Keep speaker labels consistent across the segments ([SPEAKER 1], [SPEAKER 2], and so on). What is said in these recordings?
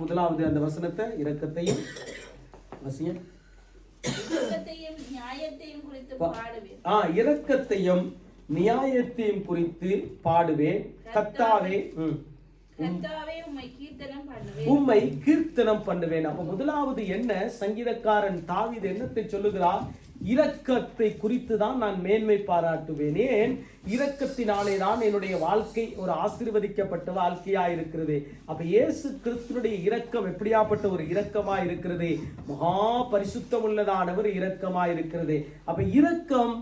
[SPEAKER 1] முதலாவது அந்த வசனத்தை இரக்கத்தையும் இரக்கத்தையும் நியாயத்தையும் குறித்து பாடுவேன். கர்த்தாவே உம்மை கீர்த்தனம் பண்ணுவேன். அப்ப முதலாவது என்ன சங்கீதக்காரன் தாவீது என்னத்தை சொல்லுகிறார்? இரக்கத்தை குறித்து தான் நான் மேன்மை பாராட்டுவேன். ஏன்? இரக்கத்தினாலே தான் என்னுடைய வாழ்க்கை ஒரு ஆசீர்வதிக்கப்பட்ட வாழ்க்கையா இருக்கிறது. அப்ப இயேசு கிறிஸ்துனுடைய இரக்கம் எப்படியாப்பட்ட ஒரு இரக்கமா இருக்கிறது? மகா பரிசுத்தம் உள்ளதானவர் இரக்கமா இருக்கிறது. அப்ப இரக்கம்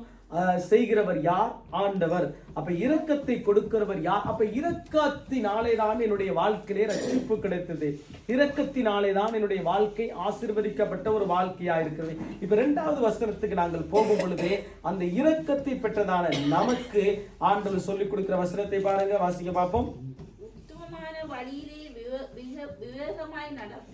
[SPEAKER 1] செய்கிறவர் யார்? ஆண்டவர். அப்ப இரக்கத்தை கொடுக்கிறவர் யார்? அப்ப இரக்கத்தினாலே தான் என்னுடைய வாழ்க்கையிலே ரட்சிப்பு கிடைத்தது. இரக்கத்தினாலே தான் என்னுடைய வாழ்க்கை ஆசீர்வதிக்கப்பட்ட ஒரு வாழ்க்கையா இருக்கிறது. இப்ப இரண்டாவது வசனத்துக்கு நாங்கள் போகும் பொழுதே அந்த இரக்கத்தை பெற்றதான நமக்கு ஆண்டவர் சொல்லிக் கொடுக்கிற வசனத்தை பாருங்க, வாசிக்க பார்ப்போம்.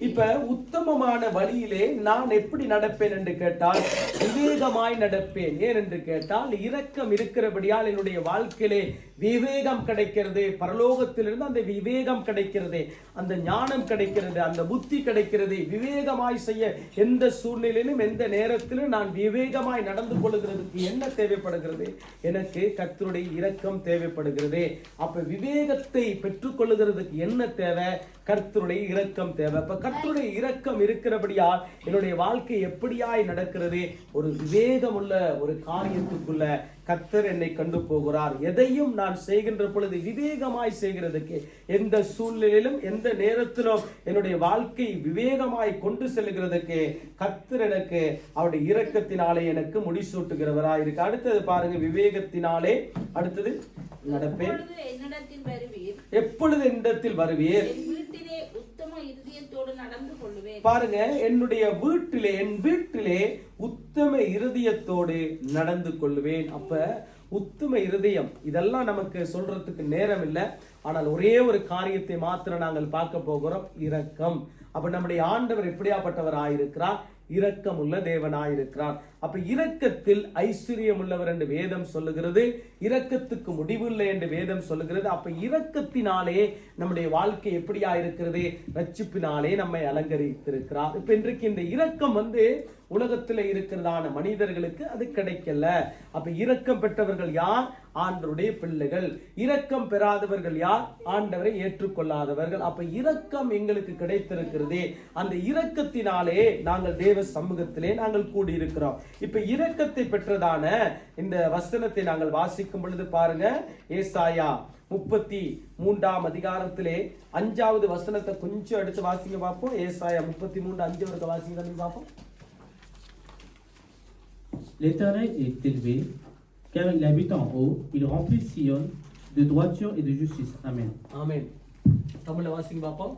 [SPEAKER 1] இப்ப உத்தமமான வழியிலே நான் எப்படி நடப்பேன் என்று கேட்டால் விவேகமாய் நடப்பேன். ஏன் என்று கேட்டால் இரக்கம் இருக்கிறபடியால் என்னுடைய வாழ்க்கையிலே விவேகம் கிடைக்கிறது. பரலோகத்திலிருந்து அந்த விவேகம் கிடைக்கிறது, அந்த ஞானம் கிடைக்கிறது, அந்த புத்தி கிடைக்கிறது. விவேகமாய் செய்ய எந்த சூழ்நிலையிலும் எந்த நேரத்திலும் நான் விவேகமாய் நடந்து கொள்கிறதுக்கு என்ன தேவைப்படுகிறது? எனக்கு கர்த்தருடைய இரக்கம் தேவைப்படுகிறது. அப்ப விவேகத்தை பெற்றுக் கொள்ளுகிறதுக்கு என்ன தேவை? கர்த்தருடைய இரக்கம் தேவை. அப்ப கர்த்தருடைய இரக்கம் இருக்கிறபடியால் என்னுடைய வாழ்க்கை எப்படியாய் நடக்கிறது? ஒரு விவேகம் உள்ள ஒரு காரியத்துக்குள்ள கர்த்தர் என்னை கண்டு போகிறார். எதையும் நான் செய்கின்ற பொழுது விவேகமாய் செய்கிறதுக்கு, எந்த சூழ்நிலையிலும் எந்த நேரத்திலும் என்னுடைய வாழ்க்கை விவேகமாய் கொண்டு செல்கிறதுக்கு கர்த்தர் எனக்கு அவருடைய இரக்கத்தினாலே எனக்கு முடிசூட்டுகிறவராய் இருக்கு. அடுத்தது பாருங்க, விவேகத்தினாலே அடுத்தது நடப்பேன். எப்பொழுது என்னிடத்தில் வருவீர்? பாருங்க, என்னுடைய வீட்டிலே, என் வீட்டிலே உத்தம இருதயத்தோடு நடந்து கொள்வேன். அப்ப உத்தம இருதயம் இதெல்லாம் நமக்கு சொல்றதுக்கு நேரம் இல்லை. ஆனால் ஒரே ஒரு காரியத்தை மாத்திரம் நாங்கள் பார்க்க போகிறோம், இரக்கம். அப்ப நம்முடைய ஆண்டவர் எப்படியாப்பட்டவர் ஆயிருக்கிறார்? இரக்கம் உள்ள தேவனாயிருக்கிறார். அப்ப இரக்கத்தில் ஐஸ்வர்யம் உள்ளவர் என்று வேதம் சொல்லுகிறது. இரக்கத்துக்கு முடிவில்லை என்று வேதம் சொல்லுகிறது. அப்ப இரக்கத்தினாலே நம்முடைய வாழ்க்கை எப்படியா இருக்கிறது? ரட்சிப்பினாலே நம்மை அலங்கரித்திருக்கிறார். இப்ப இன்றைக்கு இந்த இரக்கம் உலகத்தில் இருக்கிறதான மனிதர்களுக்கு அது கிடைக்கல. அப்ப இரக்கம் பெற்றவர்கள் யார்? ஆண்டவருடைய பிள்ளைகள். இரக்கம் பெறாதவர்கள் யார்? ஆண்டவரை ஏற்றுக்கொள்ளாதவர்கள். அப்ப இரக்கம் எங்களுக்கு கிடைத்திருக்கிறது. அந்த இரக்கத்தினாலே நாங்கள் தேவ சமூகத்திலே நாங்கள் கூடியிருக்கிறோம். இப்ப இரக்கத்தை பெற்றதான இந்த வசனத்தை நாங்கள் வாசிக்கும் பொழுது பாருங்க, ஏசாயா 33 அதிகாரத்திலே 5வது வசனத்தை கொஞ்சம் எடுத்து வாசிங்க பார்ப்போம். ஏசாயா 33:5 வரைக்கும் வாசிங்க பார்ப்போம்.
[SPEAKER 2] L'Éternel est élevé, car il habite en haut, il remplit Sion de droiture et de justice. Amen.
[SPEAKER 1] Amen. தமிழ்ல வாசிங்க பார்ப்போம்.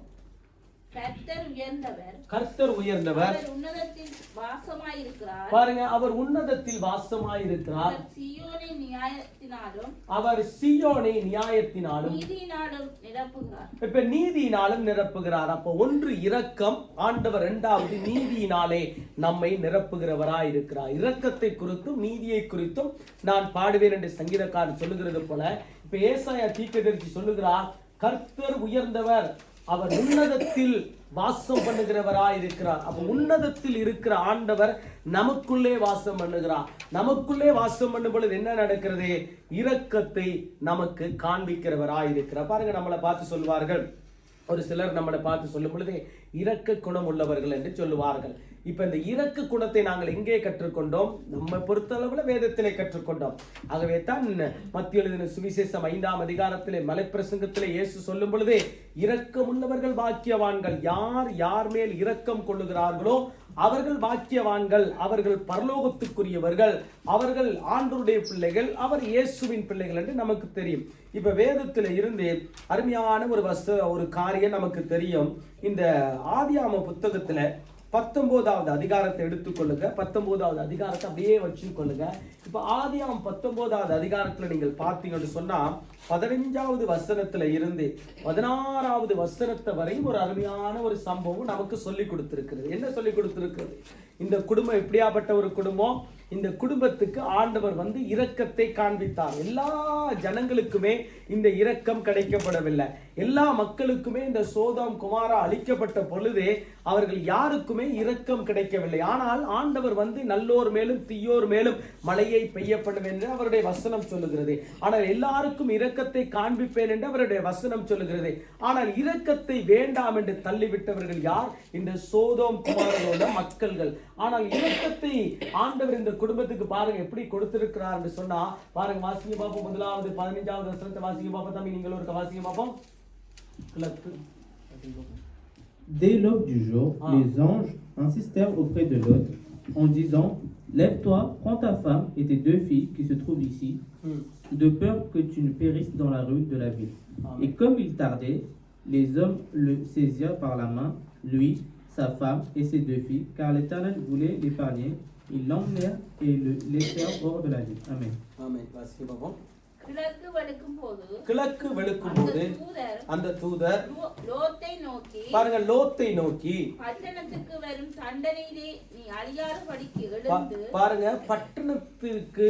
[SPEAKER 3] கர்த்தர் உயர்ந்தவர்,
[SPEAKER 1] உன்னதத்தில் வாசமாயிருக்கிறார்.
[SPEAKER 3] பாருங்க, அவர் உன்னதத்தில் வாசமாயிருக்கிறார். அவர் சீயோனை நியாயத்தினாலும்
[SPEAKER 1] நீதியினாலும் நிரப்புகிறார்.
[SPEAKER 3] இப்ப நீதியினாலும் நிரப்புகிறார். அப்ப ஒன்று இரக்கம், ஆண்டவர் இரண்டாவது நீதியினாலே நம்மை நிரப்புகிறவராயிருக்கிறார். இரக்கத்தை குறித்தும் நீதியை குறித்தும் நான் பாடுவேன் என்று சங்கீதக்காரர் சொல்லுகிறது போல, இப்ப ஏசாயா தீர்க்கதரிசி சொல்லுகிறார், கர்த்தர் உயர்ந்தவர், அவர் உன்னதத்தில் வாசம் பண்ணுகிறவராய் இருக்கிறார். அப்ப உன்னதத்தில் இருக்கிற ஆண்டவர் நமக்குள்ளே வாசம் பண்ணுகிறார். நமக்குள்ளே வாசம் பண்ணும் பொழுது என்ன நடக்கிறது? இரக்கத்தை நமக்கு காண்பிக்கிறவராய் இருக்கிறார். பாருங்க, நம்மளை பார்த்து சொல்வார்கள், ஒரு சிலர் நம்மளை பார்த்து சொல்லும் பொழுது இரக்க குணம் உள்ளவர்கள் என்று சொல்லுவார்கள். இப்ப இந்த இரக்க குணத்தை நாங்கள் எங்கே கற்றுக்கொண்டோம்? நம்ம பொறுத்தளவுல வேதத்திலே கற்றுக்கொண்டோம். ஆகவே தான் மத்திய எழுதின சுவிசேஷம் 5ஆம் அதிகாரத்திலே மலைப்பிரசங்கத்திலே இயேசு சொல்லும் பொழுது, இரக்கம் உள்ளவர்கள் பாக்கியவான்கள். யார் யார் மேல் இரக்கம் கொள்ளுகிறார்களோ அவர்கள் பாக்கியவான்கள், அவர்கள் பரலோகத்துக்குரியவர்கள், அவர்கள் ஆண்டவருடைய பிள்ளைகள், அவர் இயேசுவின் பிள்ளைகள் என்று நமக்கு தெரியும். இப்ப வேதத்தில இருந்து அருமையான ஒரு காரியம் நமக்கு தெரியும். இந்த ஆதியாகம புத்தகத்துல 19வது அதிகாரத்தை எடுத்துக்கொள்ளுங்க. 19வது அதிகாரத்தை அப்படியே வச்சுக்கொள்ளுங்க. இப்ப ஆதியாகமம் 19வது அதிகாரத்துல நீங்கள் பார்த்தீங்கன்னு சொன்னா 15வது வசனத்துல இருந்து 16வது வசனத்தை வரையும் ஒரு அருமையான ஒரு சம்பவம் நமக்கு சொல்லி கொடுத்திருக்கிறது. என்ன சொல்லி கொடுத்திருக்கிறது? இந்த குடும்பம் எப்படியாப்பட்ட ஒரு குடும்பம்? இந்த குடும்பத்துக்கு ஆண்டவர் வந்து இரக்கத்தை காண்பித்தார். எல்லா ஜனங்களுக்குமே இந்த இரக்கம் கிடைக்கப்படவில்லை. எல்லா மக்களுக்குமே இந்த சோதோம் குமாரா அழிக்கப்பட்ட பொழுதே அவர்கள் யாருக்குமே இரக்கம் கிடைக்கவில்லை. ஆனால் ஆண்டவர் வந்து நல்லோர் மேலும் தீயோர் மேலும் மழையை பெய்யப்படும் என்று அவருடைய வசனம் சொல்லுகிறது. ஆனால் எல்லாருக்கும் இரக்கத்தை காண்பிப்பேன் என்று அவருடைய வசனம் சொல்லுகிறது. ஆனால் இரக்கத்தை வேண்டாம் என்று தள்ளிவிட்டவர்கள் யார்? இந்த சோதோம் குமாரோட மக்கள்கள். ஆனால் இரக்கத்தை ஆண்டவர் இந்த குடும்பத்துக்கு பாருங்க எப்படி கொடுத்திருக்கிறார் என்று சொன்னா பாருங்க, வாசிங்க பாப்போம். முதலாவது 15வது வசனத்தை வாசிங்க பாப்போம். தம்பி நீங்கள் ஒரு வாசிங்க பாப்போம்.
[SPEAKER 2] Dès l'aube du jour, les anges insistèrent auprès de Lot en disant: Lève-toi, prends ta femme et tes 2 filles qui se trouvent ici, de peur que tu ne périsses dans la rue de la ville. Et comme il tardait, les hommes le saisirent par la main, lui, sa femme et ses 2 filles, car l'Éternel voulait l'épargner. Ils l'emmenèrent et le laissèrent hors de la ville. Amen.
[SPEAKER 3] Amen. வாசிங்க பாப்போம்.
[SPEAKER 4] கிழக்கு வெளுக்கும் போது
[SPEAKER 3] அந்த தூதர்
[SPEAKER 4] லோத்தை நோக்கி,
[SPEAKER 3] பாருங்க, லோத்தை நோக்கி
[SPEAKER 4] பட்டணத்துக்கு வரும் தண்டனையிலே நீ அழியாதபடிக்கு எழுந்து,
[SPEAKER 3] பாருங்க, பட்டணத்திற்கு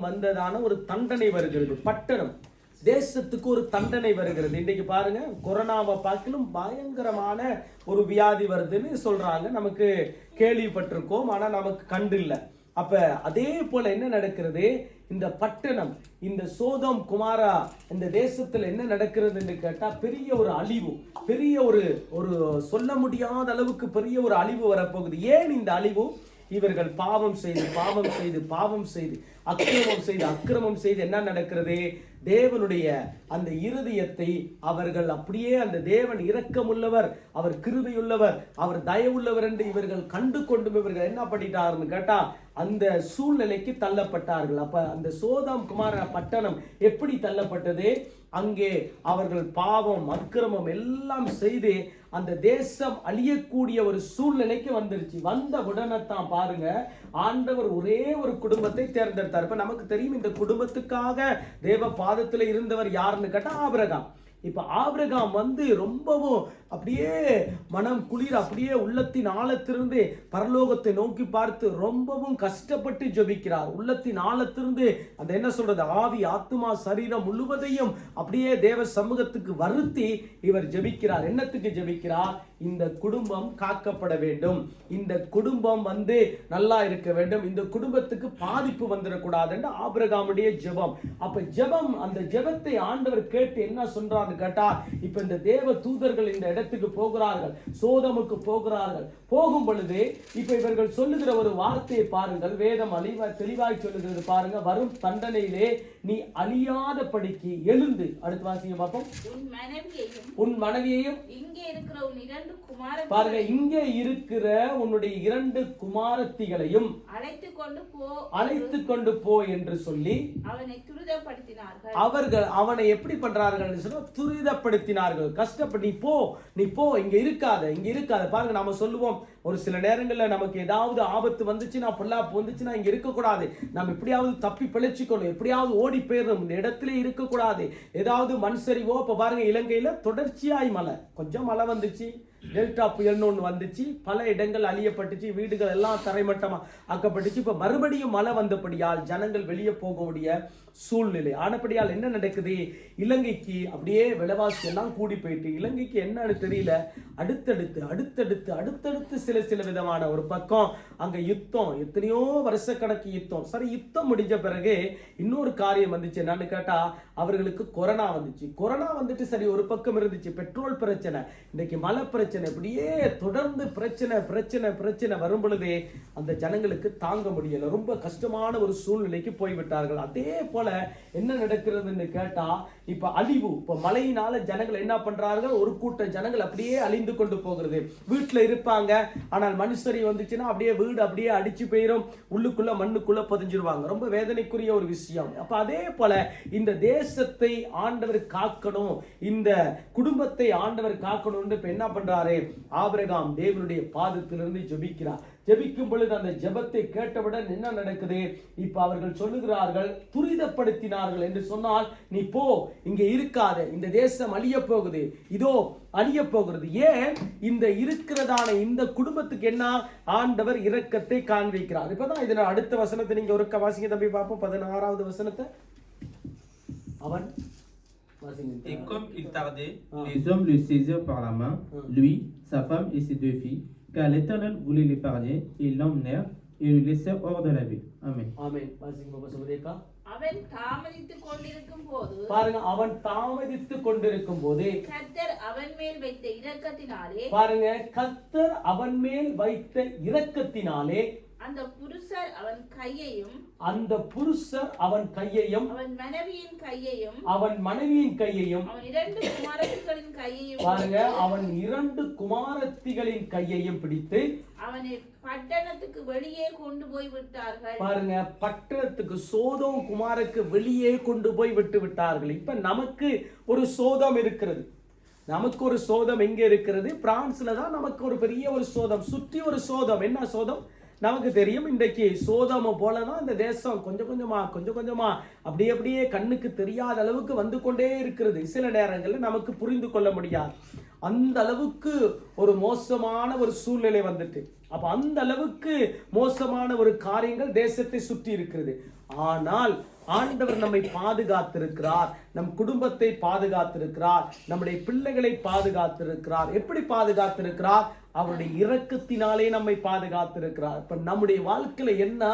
[SPEAKER 3] வந்ததான ஒரு தண்டனை வருகிறது. பட்டணம் தேசத்துக்கு ஒரு தண்டனை வருகிறது. இன்னைக்கு பாருங்க, கொரோனாவை பார்க்கலும் பயங்கரமான ஒரு வியாதி வருதுன்னு சொல்றாங்க. நமக்கு கேள்விப்பட்டிருக்கோம், ஆனா நமக்கு கண்டு இல்லை. அப்ப அதே போல என்ன நடக்கிறது? இந்த பட்டணம், இந்த சோதோம் குமாரா இந்த தேசத்துல என்ன நடக்கிறது என்று கேட்டா பெரிய ஒரு அழிவு, பெரிய ஒரு சொல்ல முடியாத அளவுக்கு பெரிய ஒரு அழிவு வரப்போகுது. ஏன் இந்த அழிவு? இவர்கள் பாவம் செய்து அக்கிரமம் செய்து என்ன நடக்கிறது? தேவனுடைய அந்த இருதயத்தை அவர்கள் அப்படியே, அந்த தேவன் இரக்கமுள்ளவர், அவர் கிருபையுள்ளவர், அவர் தயவுள்ளவர் என்று இவர்கள் கண்டு கொண்டும் இவர்கள் என்ன பண்ணிட்டாருன்னு கேட்டா அந்த சூழ்நிலைக்கு தள்ளப்பட்டார்கள். அப்ப அந்த சோதோம் குமார பட்டணம் எப்படி தள்ளப்பட்டது? அங்கே அவர்கள் பாவம் அக்கிரமம் எல்லாம் செய்து அந்த தேசம் அழியக்கூடிய ஒரு சூழ்நிலைக்கு வந்துருச்சு. வந்த உடனே தான் பாருங்க, ஆண்டவர் ஒரே ஒரு குடும்பத்தை தேர்ந்தெடுத்தார். இப்ப நமக்கு தெரியும், இந்த குடும்பத்துக்காக தேவ பாதத்துல இருந்தவர் யாருன்னு கேட்டா ஆபிரகாம். இப்ப ஆபிரகாம் வந்து ரொம்பவும் அப்படியே மனம் குளிர், அப்படியே உள்ளத்தின் ஆழத்திலிருந்து பரலோகத்தை நோக்கி பார்த்து ரொம்பவும் கஷ்டப்பட்டு ஜெபிக்கிறார். உள்ளத்தின் ஆழத்திலிருந்து அந்த என்ன சொல்றது, ஆவி ஆத்துமா சரீரம் முழுவதையும் அப்படியே தேவ சமூகத்துக்கு வருத்தி இவர் ஜெபிக்கிறார். என்னத்துக்கு ஜெபிக்கிறார்? இந்த குடும்பம் காக்கப்பட வேண்டும், இந்த குடும்பம் வந்து நல்லா இருக்க வேண்டும், இந்த குடும்பத்துக்கு பாதிப்பு வந்துடக்கூடாது என்று ஆபிரகாமுடைய ஜெபம். அப்ப ஜெபம், அந்த ஜெபத்தை ஆண்டவர் கேட்டு என்ன சொல்றாரு கேட்டா, இப்ப இந்த தேவ தூதர்கள் இந்த இடத்துக்கு போகிறார்கள், சோதமுக்கு போகிறார்கள். போகும் பொழுது இப்ப இவர்கள் சொல்லுகிற ஒரு வார்த்தையை பாருங்கள், வேதம் தெளிவாய் சொல்லுகிறது பாருங்க. வரும் தண்டனையிலே நீ அழியாத படிக்கு எழுந்து, அடுத்து வாசிங்க பார்ப்போம். உன் மனைவியையும்
[SPEAKER 4] இங்கே இருக்கிற உன் 2 குமாரத்திகளையும்,
[SPEAKER 3] பாருங்க, இங்கே இருக்கிற உன்னுடைய 2 குமாரத்திகளையும் அழைத்து கொண்டு போ என்று சொல்லி
[SPEAKER 4] அவனை துரிதப்படுத்தினார்கள்.
[SPEAKER 3] அவர்கள் அவனை எப்படி பண்றார்கள்? துரிதப்படுத்தினார்கள். கஷ்டப்பட்டு நீ போ, இங்க இருக்காத. பாருங்க, நாம சொல்லுவோம் ஒரு சில நேரங்கள்ல நமக்கு ஏதாவது ஆபத்து வந்துச்சுன்னா, பொல்லாப்பு வந்துச்சுன்னா இங்க இருக்கக்கூடாது, நம்ம எப்படியாவது தப்பி பிழைச்சிக்கணும், எப்படியாவது ஓடி போயிடணும், இந்த இடத்துல இருக்கக்கூடாது. ஏதாவது மண் சரிவோ, இப்ப பாருங்க இலங்கையில தொடர்ச்சியாய் மழை, கொஞ்சம் மழை வந்துச்சு, டெல்டா புயல்னு ஒன்று வந்துச்சு, பல இடங்கள் அழியப்பட்டுச்சு, வீடுகள் எல்லாம் தரைமட்டமா ஆக்கப்பட்டுச்சு. இப்ப மறுபடியும் மழை வந்தபடியால் ஜனங்கள் வெளியே போகக்கூடிய சூழ்நிலை ஆனபடியால் என்ன நடக்குது? இலங்கைக்கு அப்படியே விலைவாசி எல்லாம் கூடி போயிட்டு, இலங்கைக்கு என்னன்னு தெரியல, அடுத்தடுத்து சில விதமான ஒரு பக்கம் அங்க யுத்தம், எத்தனையோ வருஷக்கணக்கு யுத்தம். சரி, யுத்தம் முடிஞ்ச பிறகு இன்னொரு காரியம் வந்துச்சு. என்னன்னு கேட்டா, அவர்களுக்கு கொரோனா வந்துட்டு சரி, ஒரு பக்கம் இருந்துச்சு பெட்ரோல் பிரச்சனை, இன்னைக்கு மழை பிரச்சனை, இப்படியே தொடர்ந்து பிரச்சனை வரும் பொழுதே அந்த ஜனங்களுக்கு தாங்க முடியல, ரொம்ப கஷ்டமான ஒரு சூழ்நிலைக்கு போய்விட்டார்கள். அதே போல என்ன நடக்கிறதுன்னு கேட்டா, இப்ப அழிவு, இப்ப மழையினால ஜனங்கள் என்ன பண்றார்கள்? ஒரு கூட்ட ஜனங்கள் அப்படியே அழிந்து கொண்டு போகிறது. வீட்டுல இருப்பாங்க, ஆனால் மனுஷரி வந்துச்சுன்னா அப்படியே வீடு அப்படியே அடிச்சு போயிரும், உள்ளுக்குள்ள மண்ணுக்குள்ள பதிஞ்சிருவாங்க. ரொம்ப வேதனைக்குரிய ஒரு விஷயம். அப்ப அதே போல இந்த தேசத்தை ஆண்டவர் காக்கணும், இந்த குடும்பத்தை ஆண்டவர் காக்கணும். இப்ப என்ன பண்றாரு? ஆபிரகாம் தேவனுடைய பாதத்திலிருந்து ஜெபிக்கிறார். ஜெபிக்கும் பொழுது அந்த ஜெபத்தை கேட்டவுடன் என்ன நடக்குது? இப்ப அவர்கள் சொல்லுகிறார்கள், துரிதப்படுத்தினார்கள் என்று சொன்னால், நீ போ, இங்க இருக்காத, இந்த தேசம் அழிய போகுது, இதோ அழிய போகிறது. ஏன்? இந்த இருக்கிறதான இந்த குடும்பத்துக்கு என்ன? ஆண்டவர் இரக்கத்தை காண்பிக்கிறார். இப்பதான் இதுல அடுத்த வசனத்தை நீங்க ஒரு வாசிங்க தம்பி பார்ப்போம். 16வது வசனத்தை அவன்
[SPEAKER 2] Et comme il tardait, les hommes le saisirent par la main, lui, sa femme et ses 2 filles, car l'Éternel voulait l'épargner, et l'emmenèrent et le laissèrent hors de la ville. Amen.
[SPEAKER 3] Amen. வாசிங்க பாப்பா சமுதேக்கா.
[SPEAKER 4] அவன் தாமதித்துக் கொண்டிருக்கும் போது,
[SPEAKER 3] பாருங்க, அவன் தாமதித்துக் கொண்டிருக்கும் போது
[SPEAKER 4] கர்த்தர் அவன் மேல் வைத்த இரக்கத்தினாலே,
[SPEAKER 3] பாருங்க, கர்த்தர் அவன் மேல் வைத்த இரக்கத்தினாலே
[SPEAKER 4] அந்த புருஷர் அவன் கையையும்
[SPEAKER 3] அவன் கையையும்
[SPEAKER 4] அவன் மனைவியின் கையையும்
[SPEAKER 3] அவன் மனைவியின் கையையும்
[SPEAKER 4] அவன் 2 குமாரத்திகளின் கையையும்
[SPEAKER 3] பாருங்க, அவன் 2 குமாரத்திகளின் கையையும் பிடித்து
[SPEAKER 4] அவனை பட்டணத்துக்கு வெளியே கொண்டு போய் விட்டார்கள்.
[SPEAKER 3] பாருங்க, பட்டணத்துக்கு சோதோம் குமாருக்கு வெளியே கொண்டு போய் விட்டு விட்டார்கள். இப்ப நமக்கு ஒரு சோதம் இருக்கிறது. நமக்கு ஒரு சோதம் எங்க இருக்கிறது? பிரான்ஸ்ல தான் நமக்கு ஒரு பெரிய ஒரு சோதம், சுற்றி ஒரு சோதம். என்ன சோதம்? நமக்கு தெரியும். இன்றைக்கு சோதம போலதான் இந்த தேசம் கொஞ்சம் கொஞ்சமா அப்படியே கண்ணுக்கு தெரியாத அளவுக்கு வந்து கொண்டே இருக்கிறது. சில நேரங்களில் நமக்கு புரிந்து கொள்ள முடியாது. அந்த அளவுக்கு ஒரு மோசமான ஒரு சூழ்நிலை வந்துட்டு, அப்ப அந்த அளவுக்கு மோசமான ஒரு காரியங்கள் தேசத்தை சுற்றி இருக்கிறது. ஆனால் ஆண்டவர் நம்மை பாதுகாத்திருக்கிறார், நம் குடும்பத்தை பாதுகாத்திருக்கிறார், நம்முடைய பிள்ளைகளை பாதுகாத்திருக்கிறார். எப்படி பாதுகாத்திருக்கிறார்? அவருடைய இரக்கத்தினாலே நம்மை பாதுகாத்திருக்கிறார். இப்ப நம்முடைய வாழ்க்கையில என்ன?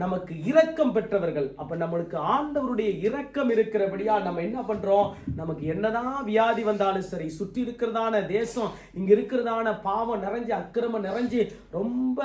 [SPEAKER 3] நமக்கு இரக்கம் பெற்றவர்கள். அப்ப நம்மளுக்கு ஆண்டவருடைய இரக்கம் இருக்கிறபடியா நம்ம என்ன பண்றோம்? நமக்கு என்னதான் வியாதி வந்தாலும் சரி, சுற்றி இருக்கிறதான தேசம், இங்க இருக்கிறதான பாவம் நிறைஞ்சு, அக்கிரமம் நிறைஞ்சு, ரொம்ப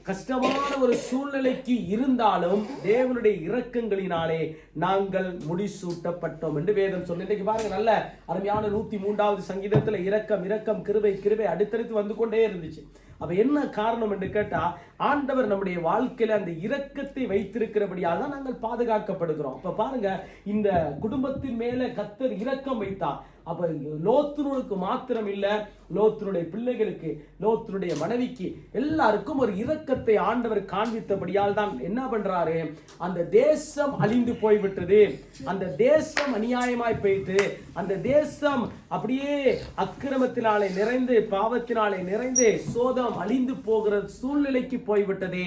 [SPEAKER 3] கஷ்டமான ஒரு சூழ்நிலைக்கு இருந்தாலும் தேவனுடைய இரக்கங்களினாலே நாங்கள் முடிசூட்டப்பட்டோம் என்று வேதம் சொல்லி. இன்னைக்கு பாருங்க, நல்ல அருமையான 103வது சங்கீதத்துல இரக்கம் இரக்கம் கிருபை கிருபை அடுத்தடுத்து வந்து கொண்டே இருந்துச்சு. அப்ப என்ன காரணம் என்று கேட்டா, ஆண்டவர் நம்முடைய வாழ்க்கையில அந்த இரக்கத்தை வைத்திருக்கிறபடியால் தான் நாங்கள் பாதுகாக்கப்படுகிறோம். அப்ப பாருங்க, இந்த குடும்பத்தின் மேல கர்த்தர் இரக்கம் வைத்தார். அப்ப லோத்துனுக்கு மாத்திரம் இல்ல, லோத்துனுடைய பிள்ளைகளுக்கு, லோத்துனுடைய மனைவிக்கு, எல்லாருக்கும் ஒரு இரக்கத்தை ஆண்டவர் காண்பித்தபடியால் தான் என்ன பண்றாரு? அந்த தேசம் அழிந்து போய்விட்டது, அந்த தேசம் அநியாயமாய் போயிட்டு, அந்த தேசம் அப்படியே அக்கிரமத்தினாலே நிறைந்து, பாவத்தினாலே நிறைந்து, சோதம் அழிந்து போகிற சூழ்நிலைக்கு போய்விட்டது.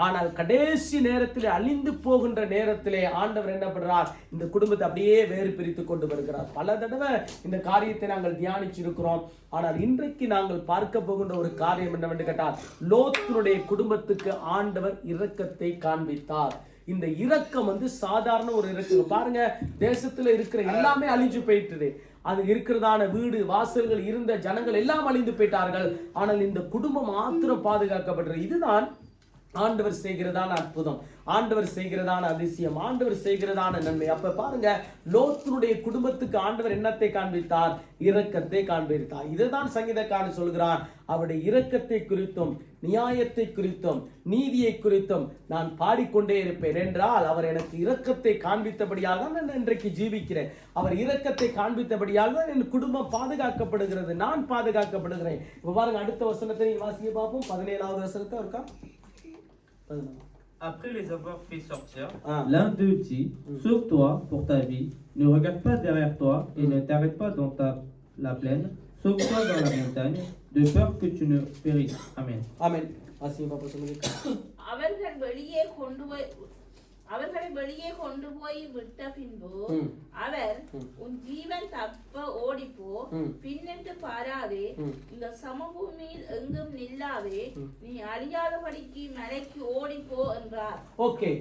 [SPEAKER 3] ஆனால் கடைசி நேரத்தில், அழிந்து போகின்ற நேரத்திலே ஆண்டவர் என்ன பண்றார்? இந்த குடும்பத்தை அப்படியே வேறு பிரித்து கொண்டு வருகிறார். பல தடவை இந்த காரியத்தை நாங்கள் தியானிச்சிருக்கிறோம். ஆனால் இன்றைக்கு நாங்கள் பார்க்க போகின்ற ஒரு காரியம் என்னவென்று கேட்டால், லோத்தினுடைய குடும்பத்துக்கு ஆண்டவர் இரக்கத்தை காண்பித்தார். இந்த இரக்கம் சாதாரண ஒரு இரக்கம். பாருங்க, தேசத்துல இருக்கிற எல்லாமே அழிஞ்சு போயிட்டுது. அது இருக்கிறதான வீடு வாசல்கள் இருந்த ஜனங்கள் எல்லாம் அழிந்து போயிட்டார்கள். ஆனால் இந்த குடும்பம் மாத்திரம் பாதுகாக்கப்பட்டது. இதுதான் ஆண்டவர் செய்கிறதான அற்புதம், ஆண்டவர் செய்கிறதான அதிசயம், ஆண்டவர் செய்கிறதான நன்மை. அப்ப பாருங்க, லோத்தினுடைய குடும்பத்துக்கு ஆண்டவர் என்னத்தை காண்பித்தார்? இரக்கத்தை காண்பித்தார். இதுதான் சங்கீதக்காரன் சொல்கிறார், அவருடைய இரக்கத்தை குறித்தும் நியாயத்தை குறித்தும் நீதியை குறித்தும் நான் பாடிக்கொண்டே இருப்பேன். என்றால் அவர் எனக்கு இரக்கத்தை காண்பித்தபடியால் தான் நான் இன்றைக்கு ஜீவிக்கிறேன். அவர் இரக்கத்தை காண்பித்தபடியால் தான் என் குடும்பம் பாதுகாக்கப்படுகிறது, நான் பாதுகாக்கப்படுகிறேன். இப்ப பாருங்க, அடுத்த வசனத்தை நீங்க வாசிக்க பார்ப்போம். 17வது வசனத்தை இருக்கா?
[SPEAKER 2] Après les avoir fait sortir, l'un d'eux dit, sauve-toi pour ta vie, ne regarde pas derrière toi et ne t'arrête pas dans la plaine, sauve-toi dans la montagne, de peur que tu ne périsses. Amen.
[SPEAKER 3] Amen.
[SPEAKER 4] அவர்களை வெளியே கொண்டு போய் விட்ட பின்பு அவர், உன் ஜீவன் தப்ப ஓடிப்போ, பின்னிட்டு பாராதே, இந்த சமபூமியில் எங்கும் நில்லாதே, நீ அழியாதபடிக்கு மலைக்கு ஓடிப்போ என்றார்.
[SPEAKER 3] ஓகே,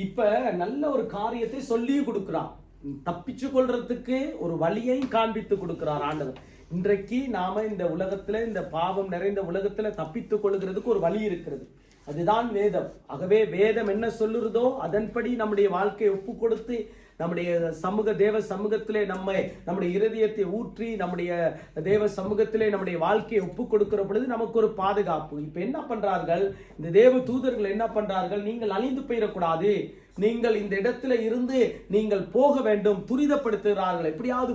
[SPEAKER 3] இப்ப நல்ல ஒரு காரியத்தை சொல்லி கொடுக்கிறார். தப்பிச்சு கொள்றதுக்கு ஒரு வழியை காண்பித்து கொடுக்கிறார் ஆண்டவர். இன்றைக்கு நாம இந்த உலகத்துல, இந்த பாவம் நிறைந்த உலகத்துல தப்பித்துக் கொள்கிறதுக்கு ஒரு வழி இருக்கிறது. அதுதான் வேதம். ஆகவே வேதம் என்ன சொல்லுறதோ அதன்படி நம்முடைய வாழ்க்கையை ஒப்பு கொடுத்து நம்முடைய தேவ சமூகத்திலே நம்முடைய இருதயத்தை ஊற்றி நம்முடைய தேவ சமூகத்திலே நம்முடைய வாழ்க்கையை ஒப்பு கொடுக்கிற பொழுது நமக்கு ஒரு பாதுகாப்பு. இப்ப என்ன பண்றார்கள் இந்த தேவ தூதர்கள், என்ன பண்றார்கள், நீங்கள் அழிந்து போயிடக்கூடாது, நீங்கள் இந்த இடத்துல இருந்து நீங்கள் போக வேண்டும், துரிதப்படுத்துகிறார்கள். எப்படியாவது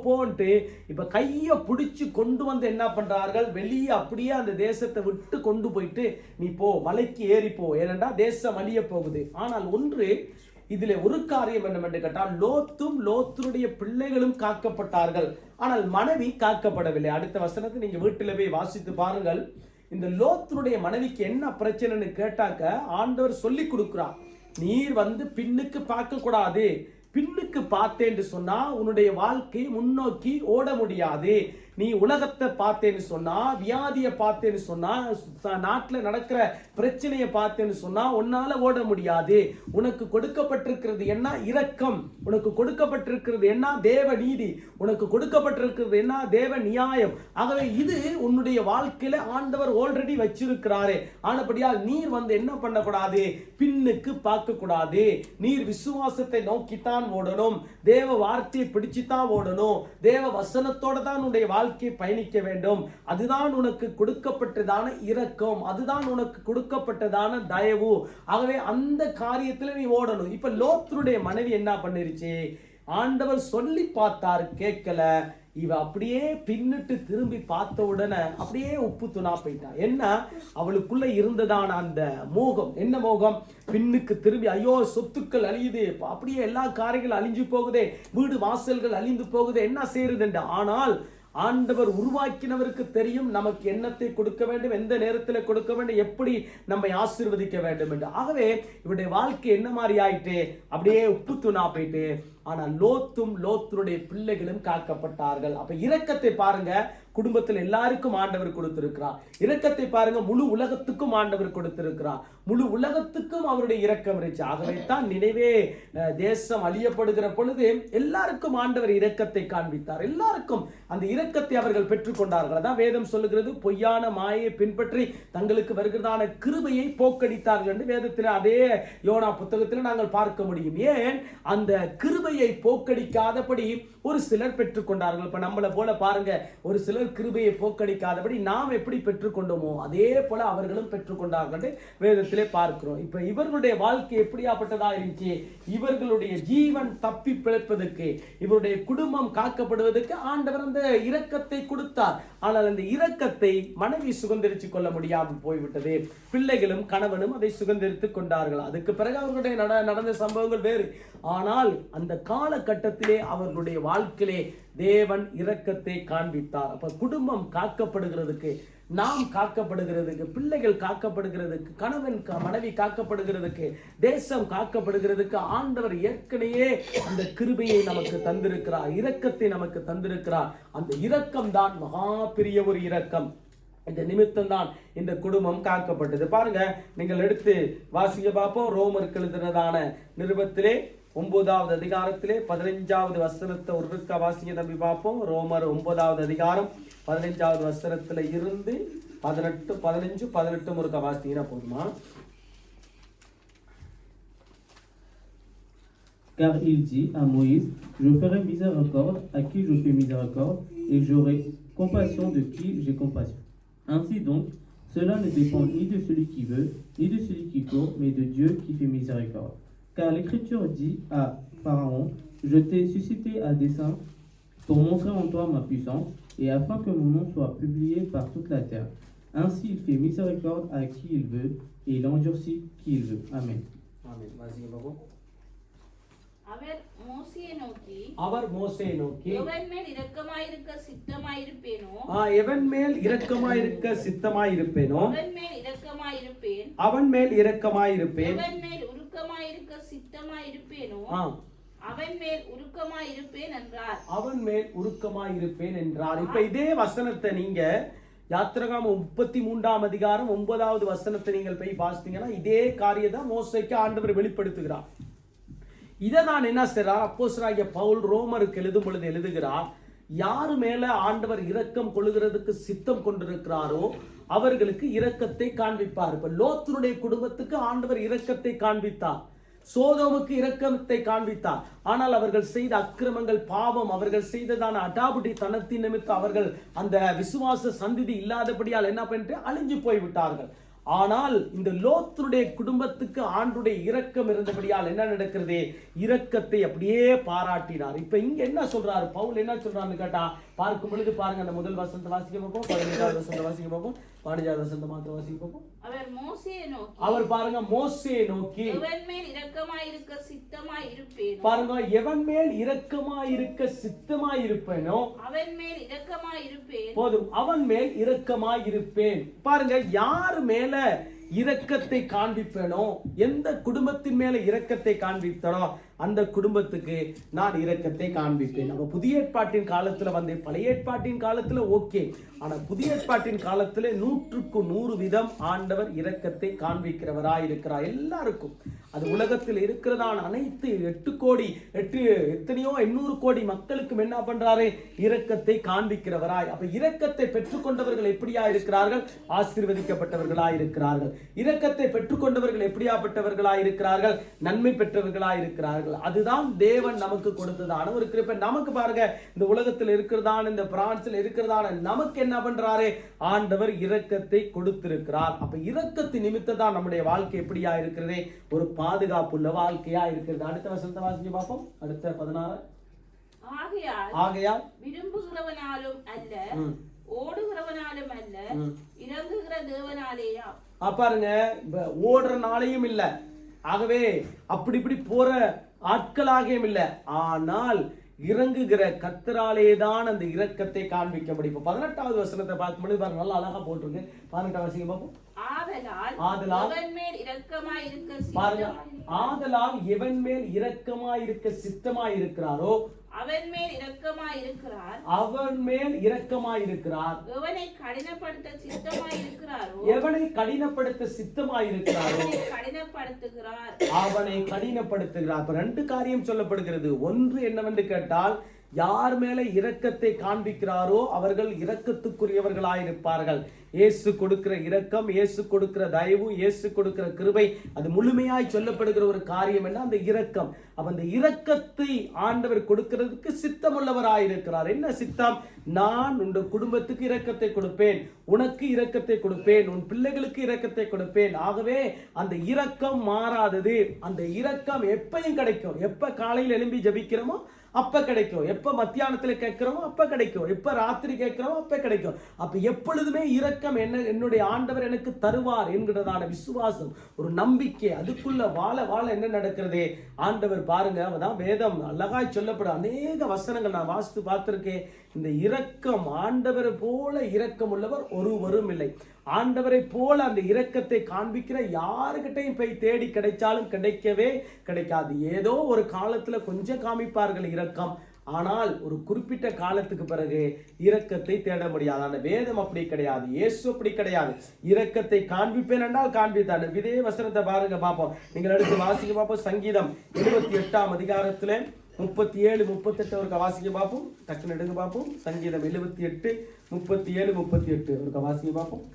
[SPEAKER 3] போன்ட்டு இப்ப கைய பிடிச்சு கொண்டு வந்து என்ன பண்றார்கள், வெளியே அப்படியே அந்த தேசத்தை விட்டு கொண்டு போயிட்டு நீ போ, மலைக்கு ஏறி போ, ஏனென்றா தேசம் அழிய போகுது. ஆனால் ஒன்று இதிலே ஒரு காரியம் என்னவென்று கேட்டால், லோத்துடைய பிள்ளைகளும் காக்கப்பட்டார்கள், ஆனால் மனைவி காக்கப்படவில்லை. அடுத்த வசனத்தை நீங்க வீட்டில் போய் வாசித்து பாருங்கள். இந்த லோத்துடைய மனைவிக்கு என்ன பிரச்சனைன்னு கேட்டாக்க ஆண்டவர் சொல்லி கொடுக்கிறார், நீர் பின்னுக்கு பார்க்க கூடாது, பின்னுக்கு பார்த்தேன்னு சொன்னா உன்னுடைய வாழ்க்கை முன்னோக்கி ஓட முடியாது. நீ உலகத்தை பார்த்தேன்னு சொன்னா, வியாதியை பார்த்தேன்னு சொன்னா, நாட்டில் நடக்கிற பிரச்சனையை பார்த்தேன்னு சொன்னா உன்னால ஓட முடியாது. உனக்கு கொடுக்கப்பட்டிருக்கிறது என்ன? இரக்கம். உனக்கு கொடுக்கப்பட்டிருக்கிறது என்ன? தேவ நீதி. உனக்கு கொடுக்கப்பட்டிருக்கிறது என்ன? தேவ நியாயம். ஆகவே இது உன்னுடைய வாழ்க்கையில ஆண்டவர் ஆல்ரெடி வச்சிருக்கிறாரு. ஆனபடியால் நீர் என்ன பண்ணக்கூடாது, பின்னுக்கு பார்க்க கூடாது. நீர் விசுவாசத்தை நோக்கித்தான் ஓடணும், தேவ வார்த்தையை பிடிச்சுதான் ஓடணும், தேவ வசனத்தோட தான் உன்னுடைய வாழ்க்கையை பயணிக்க வேண்டும். அதுதான் உனக்கு கொடுக்கப்பட்டதான இரக்கம், அதுதான் உனக்கு கொடுக்கப்பட்டதான தயவு. ஆகவே அந்த காரியத்தில் நீ ஓடணும். இப்ப லோத்துடைய மனைவி என்ன பண்ணிருச்சு, ஆண்டவர் சொல்லி பார்த்தார், கேட்கல. இவ அப்படியே பின்னிட்டு திரும்பி பார்த்த உடனே அப்படியே உப்பு துணா போயிட்டா. என்ன அவளுக்குள்ள இருந்ததான அந்த மோகம், என்ன மோகம், பின்னுக்கு திரும்பி ஐயோ சொத்துக்கள் அழியுது, அப்படியே எல்லா காரியங்களும் அழிஞ்சு போகுதே, வீடு வாசல்கள் அழிந்து போகுது, என்ன செய்யறது. ஆனால் ஆண்டவர் உருவாக்கினவருக்கு தெரியும் நமக்கு என்னத்தை கொடுக்க வேண்டும், எந்த நேரத்தில் கொடுக்க வேண்டும், எப்படி நம்மை ஆசீர்வதிக்க வேண்டும் என்று. ஆகவே இவருடைய வாழ்க்கை என்ன மாதிரி ஆயிட்டு, அப்படியே உப்பு துணா போயிட்டு. ஆனால் லோத்துடைய பிள்ளைகளும் காக்கப்பட்டார்கள். அப்ப இரக்கத்தை பாருங்க, குடும்பத்தில் எல்லாருக்கும் ஆண்டவர் கொடுத்திருக்கிறார். இரக்கத்தை பாருங்க, முழு உலகத்துக்கும் ஆண்டவர் கொடுத்திருக்கிறார். முழு உலகத்துக்கும் அவருடைய இரக்கம் இருந்துச்சு. ஆகவே தான் நினைவே தேசம் அழியப்படுகிற பொழுது எல்லாருக்கும் ஆண்டவர் இரக்கத்தை காண்பித்தார். எல்லாருக்கும் அந்த இரக்கத்தை அவர்கள் பெற்றுக்கொண்டார்கள். அதான் வேதம் சொல்லுகிறது, பொய்யான மாயை பின்பற்றி தங்களுக்கு வருகிறதான கிருபையை போக்கடித்தார்கள் என்று வேதத்தில் அதே யோனா புத்தகத்தில் நாங்கள் பார்க்க முடியும். ஏன் அந்த கிருபையை போக்கடிக்காதபடி ஒரு சிலர் பெற்றுக்கொண்டார்கள். இப்ப நம்மளை போல பாருங்க, ஒரு சிலர் கிருபையை போக்கடிக்காதபடி நாம் எப்படி பெற்றுக்கொண்டோமோ அதே போல அவர்களும் பெற்றுக்கொண்டார்கள் வேதத்திலே பார்க்கிறோம். இப்ப இவர்களுடைய வாழ்க்கை எப்படியாப்பட்டதா இருந்துச்சு, இவர்களுடைய ஜீவன் தப்பி பிழைப்பதற்கு, இவருடைய குடும்பம் காக்கப்படுவதற்கு ஆண்டவர் அந்த இரக்கத்தை கொடுத்தார். ஆனால் அந்த இரக்கத்தை மனைவி சுதந்திரிச்சு கொள்ள முடியாமல் போய்விட்டது. பிள்ளைகளும் கணவனும் அதை சுதந்திரித்துக் கொண்டார்கள். அதுக்கு பிறகு அவர்களுடைய நடந்த சம்பவங்கள் வேறு. ஆனால் அந்த காலகட்டத்திலே அவர்களுடைய வாழ்க்கையிலே தேவன் இரக்கத்தை காண்பித்தார். அப்ப குடும்பம் காக்கப்படுகிறதுக்கு, நாம் காக்கப்படுகிறதுக்கு, பிள்ளைகள் காக்கப்படுகிறதுக்கு, கணவன் மனைவி காக்கப்படுகிறதுக்கு, தேசம் காக்கப்படுகிறதுக்கு ஆண்டவர் ஏற்கனவே அந்த கிருபையை நமக்கு தந்திருக்கிறார், இரக்கத்தை நமக்கு தந்திருக்கிறார். அந்த இரக்கம் தான் மகா பெரிய ஒரு இரக்கம். இந்த நிமித்தம் தான் இந்த குடும்பம் காக்கப்பட்டது. பாருங்க, நீங்கள் எடுத்து வாசிக்க பார்ப்போம். ரோமருக்கு எழுதினதான நிருபத்திலே 9வது அதிகாரத்திலே 15வது வசனத்தை ஒரு வாசிங்க தம்பி பார்ப்போம். ரோமர் 9வது அதிகாரம் 15வது வசனத்துல இருந்து 18, 15, 18 ஒரு வாசிங்கன்னா போதுமா?
[SPEAKER 2] Car il dit à Moïse, je ferai miséricorde à qui je fais miséricorde, et j'aurai compassion de qui j'ai compassion. Ainsi donc, cela ne dépend ni de celui qui veut, ni de celui qui court, mais de Dieu qui fait miséricorde. Car l'Écriture dit à Pharaon, je t'ai suscité à dessein pour montrer en toi ma puissance, et afin que mon nom soit publié par toute la terre. Ainsi il fait miséricorde à qui il veut, et il endurcit qui il veut. Amen.
[SPEAKER 3] Amen. Vas-y, Babu.
[SPEAKER 4] அவர் மோசேயை நோக்கி எவன் மேல் இரக்கமாயிருக்க சித்தமாயிருப்பேனோ
[SPEAKER 3] அவன் மேல் இரக்கமாயிருப்பேன்,
[SPEAKER 4] எவன் மேல் உருக்கமாயிருக்க சித்தமாயிருப்பேனோ அவன் மேல் உருக்கமாயிருப்பேன் என்றார்.
[SPEAKER 3] இப்ப இதே வசனத்தை நீங்க யாத்திராகமம் 33ஆம் அதிகாரம் 9வது வசனத்தை நீங்கள் போய் வாசித்தீங்கன்னா இதே காரியத்தை மோசேக்கு ஆண்டவர் வெளிப்படுத்துகிறார். இதை நான் என்ன செய்றார், அப்போஸ்தலனாகிய பவுல் ரோமருக்கு எழுதும் பொழுது எழுதுகிறார், யாரு மேல ஆண்டவர் இரக்கம் கொள்ளுகிறதுக்கு சித்தம் கொண்டிருக்கிறாரோ அவர்களுக்கு இரக்கத்தை காண்பிப்பார். இப்ப லோத்துடைய குடும்பத்துக்கு ஆண்டவர் இரக்கத்தை காண்பித்தார். சோதோமுக்கு இரக்கத்தை காண்பித்தார். ஆனால் அவர்கள் செய்த அக்கிரமங்கள், பாவம், அவர்கள் செய்ததான அடாபுடி தனத்தின் நிமித்தம் அவர்கள் அந்த விசுவாச சந்ததி இல்லாதபடியால் என்ன பண்ணிட்டு அழிஞ்சு போய்விட்டார்கள். ஆனால் இந்த லோத்துடைய குடும்பத்துக்கு ஆண்டுடைய இரக்கம் இருந்தபடியால் என்ன நடக்கிறது? இரக்கத்தை அப்படியே பாராட்டினார். இப்ப இங்க என்ன சொல்றாரு பவுல்? என்ன சொல்றாருன்னு கேட்டா, பார்க்கும் பொழுது பாருங்க, அந்த முதல் வசனத்தை வாசிக்க பார்ப்போம், 15வது வசனத்தை வாசிக்க பார்ப்போம், 15வது வசனத்தை மாத்திரம் வாசிக்க பார்ப்போம். அவர் பாருங்க, மோசேயை நோக்கி
[SPEAKER 4] எவன் மேல் இரக்கமாயிருக்க சித்தமாயிருப்பேனோ,
[SPEAKER 3] பாருங்க, எவன் மேல் இரக்கமாயிருக்க சித்தமாயிருப்பேனோ
[SPEAKER 4] அவன் மேல் இரக்கமாயிருப்பேன்,
[SPEAKER 3] போதும், அவன் மேல் இரக்கமாயிருப்பேன். பாருங்க, யார் மேல இரக்கத்தை காண்பிப்பேனோ, எந்த குடும்பத்தின் மேல இரக்கத்தை காண்பித்தனோ அந்த குடும்பத்துக்கு நான் இரக்கத்தை காண்பிப்பேன். நம்ம புதிய ஏற்பாட்டின் காலத்துல வந்து, பழைய ஏற்பாட்டின் காலத்துல ஓகே, ஆனா புதிய ஏற்பாட்டின் காலத்துல 100க்கு 100 வீதம் ஆண்டவர் இரக்கத்தை காண்பிக்கிறவராய் இருக்கிறார் எல்லாருக்கும். அது உலகத்தில் இருக்கிறதான அனைத்து 8 கோடி எத்தனையோ 800 கோடி மக்களுக்கும் என்ன பண்றாரு? இரக்கத்தை காண்பிக்கிறவராய். அப்ப இரக்கத்தை பெற்றுக்கொண்டவர்கள் எப்படியா இருக்கிறார்கள்? ஆசீர்வதிக்கப்பட்டவர்களாய் இருக்கிறார்கள். இரக்கத்தை பெற்றுக்கொண்டவர்கள் எப்படியாப்பட்டவர்களாய் இருக்கிறார்கள்? நன்மை பெற்றவர்களாய் இருக்கிறார்கள். அதுதான் தேவன் நமக்கு கொடுத்ததான ஒரு கிருபை. நமக்கு பாருங்க, இந்த உலகத்தில் இருக்கிறதான, இந்த பிரான்சில் இருக்கிறதான நமக்கு என்ன பண்றாரு? ஆண்டவர் இரக்கத்தை கொடுத்திருக்கிறார். அப்ப இரக்கத்தின் நிமித்தம் தான் நம்முடைய வாழ்க்கை எப்படியா இருக்கிறது? ஒரு பாதுகாப்புள்ள வாழ்க்கையா இருக்கிறது. அடுத்த வசனத்தை வாசிச்சு பார்ப்போம். அடுத்த 16. ஆகையால்
[SPEAKER 4] விரும்புகிறவனாலும் அல்ல, ஓடுகிறவனாலும் அல்ல, இறங்குகிற தேவனாலேயா.
[SPEAKER 3] பாருங்க, ஓடுறனாலையும் இல்ல, ஆகவே அப்படி இப்படி போற ஆட்களாகவும் இல்ல, ஆனால் இறங்குகிற கர்த்தராலே தான் அந்த இரக்கத்தை காண்பிக்க முடியும். 18வது வசனத்தை பார்க்கும்போது பாருங்க, நல்லா அழகா போட்டிருக்கு. 18வது வசனம் பார்ப்போம்.
[SPEAKER 4] ஆதலால் எவன் மேல் இரக்கமாயிருக்க சித்தமாயிருக்கிறாரோ அவன் மேல் இரக்கமாயிருக்கிறார். எவனை கடினப்படுத்த சித்தமாயிருக்கிறாரோ அவனை கடினப்படுத்துகிறார். அப்ப 2 காரியம் சொல்லப்படுகிறது. ஒன்று என்னவென்று கேட்டால், யார் மேல இரக்கத்தை காண்பிக்கிறாரோ அவர்கள் இரக்கத்துக்குரியவர்களாயிருப்பார்கள். இயேசு கொடுக்கிற இரக்கம், இயேசு கொடுக்கிற தயவு, இயேசு கொடுக்கிற கிருபை, அது முழுமையாய் சொல்லப்படுகிற ஒரு காரியம் என்ன? அந்த இரக்கம். அப்ப அந்த இரக்கத்தை ஆண்டவர் கொடுக்கிறதுக்கு சித்தமுள்ளவராயிருக்கிறார். என்ன சித்தம்? நான் உன் குடும்பத்துக்கு இரக்கத்தை கொடுப்பேன், உனக்கு இரக்கத்தை கொடுப்பேன், உன் பிள்ளைகளுக்கு இரக்கத்தை கொடுப்பேன். ஆகவே அந்த இரக்கம் மாறாதது. அந்த இரக்கம் எப்பயும் கிடைக்கும். எப்ப காலையில் எழும்பி ஜெபிக்கிறோமோ அப்ப கிடைக்கும், எப்ப மத்தியானத்துல கேட்கிறோமோ அப்ப கிடைக்கும், எப்ப ராத்திரி கேட்கிறோமோ அப்ப கிடைக்கும். அப்ப எப்பொழுதுமே இரக்கம் என்னுடைய ஆண்டவர் எனக்கு தருவார் என்கிறதான விசுவாசம், ஒரு நம்பிக்கை, அதுக்குள்ள வாழ வாழ என்ன நடக்கிறது? ஆண்டவர் பாருங்க, அதான் வேதம் அழகாய் சொல்லப்படும் அநேக வசனங்கள் நான் வாசித்து பார்த்திருக்கேன். இந்த இரக்கம், ஆண்டவரை போல இரக்கம் உள்ளவர் ஒருவரும் இல்லை. ஆண்டவரை போல அந்த இரக்கத்தை காண்பிக்கிற யாருக்கிட்டையும் போய் தேடி கிடைச்சாலும் கிடைக்கவே கிடைக்காது. ஏதோ ஒரு காலத்துல கொஞ்சம் காமிப்பார்கள் இரக்கம், ஆனால் ஒரு குறிப்பிட்ட காலத்துக்கு பிறகு இரக்கத்தை தேட முடியாது. ஆனா வேதம் அப்படி கிடையாது, இயேசு அப்படி கிடையாது. இரக்கத்தை காண்பிப்பேன் என்றால் காண்பித்தான். இதே வசனத்தை பாருங்க பார்ப்போம். நீங்கள் எடுத்து வாசிக்க பார்ப்போம். சங்கீதம் 78ஆம் அதிகாரத்துல 37, 38 ஒரு வாசிக்க பார்ப்போம். டக்குன்னு எடுங்க பார்ப்போம். சங்கீதம் 78, 37, 38 ஒரு வாசிக்க பார்ப்போம்.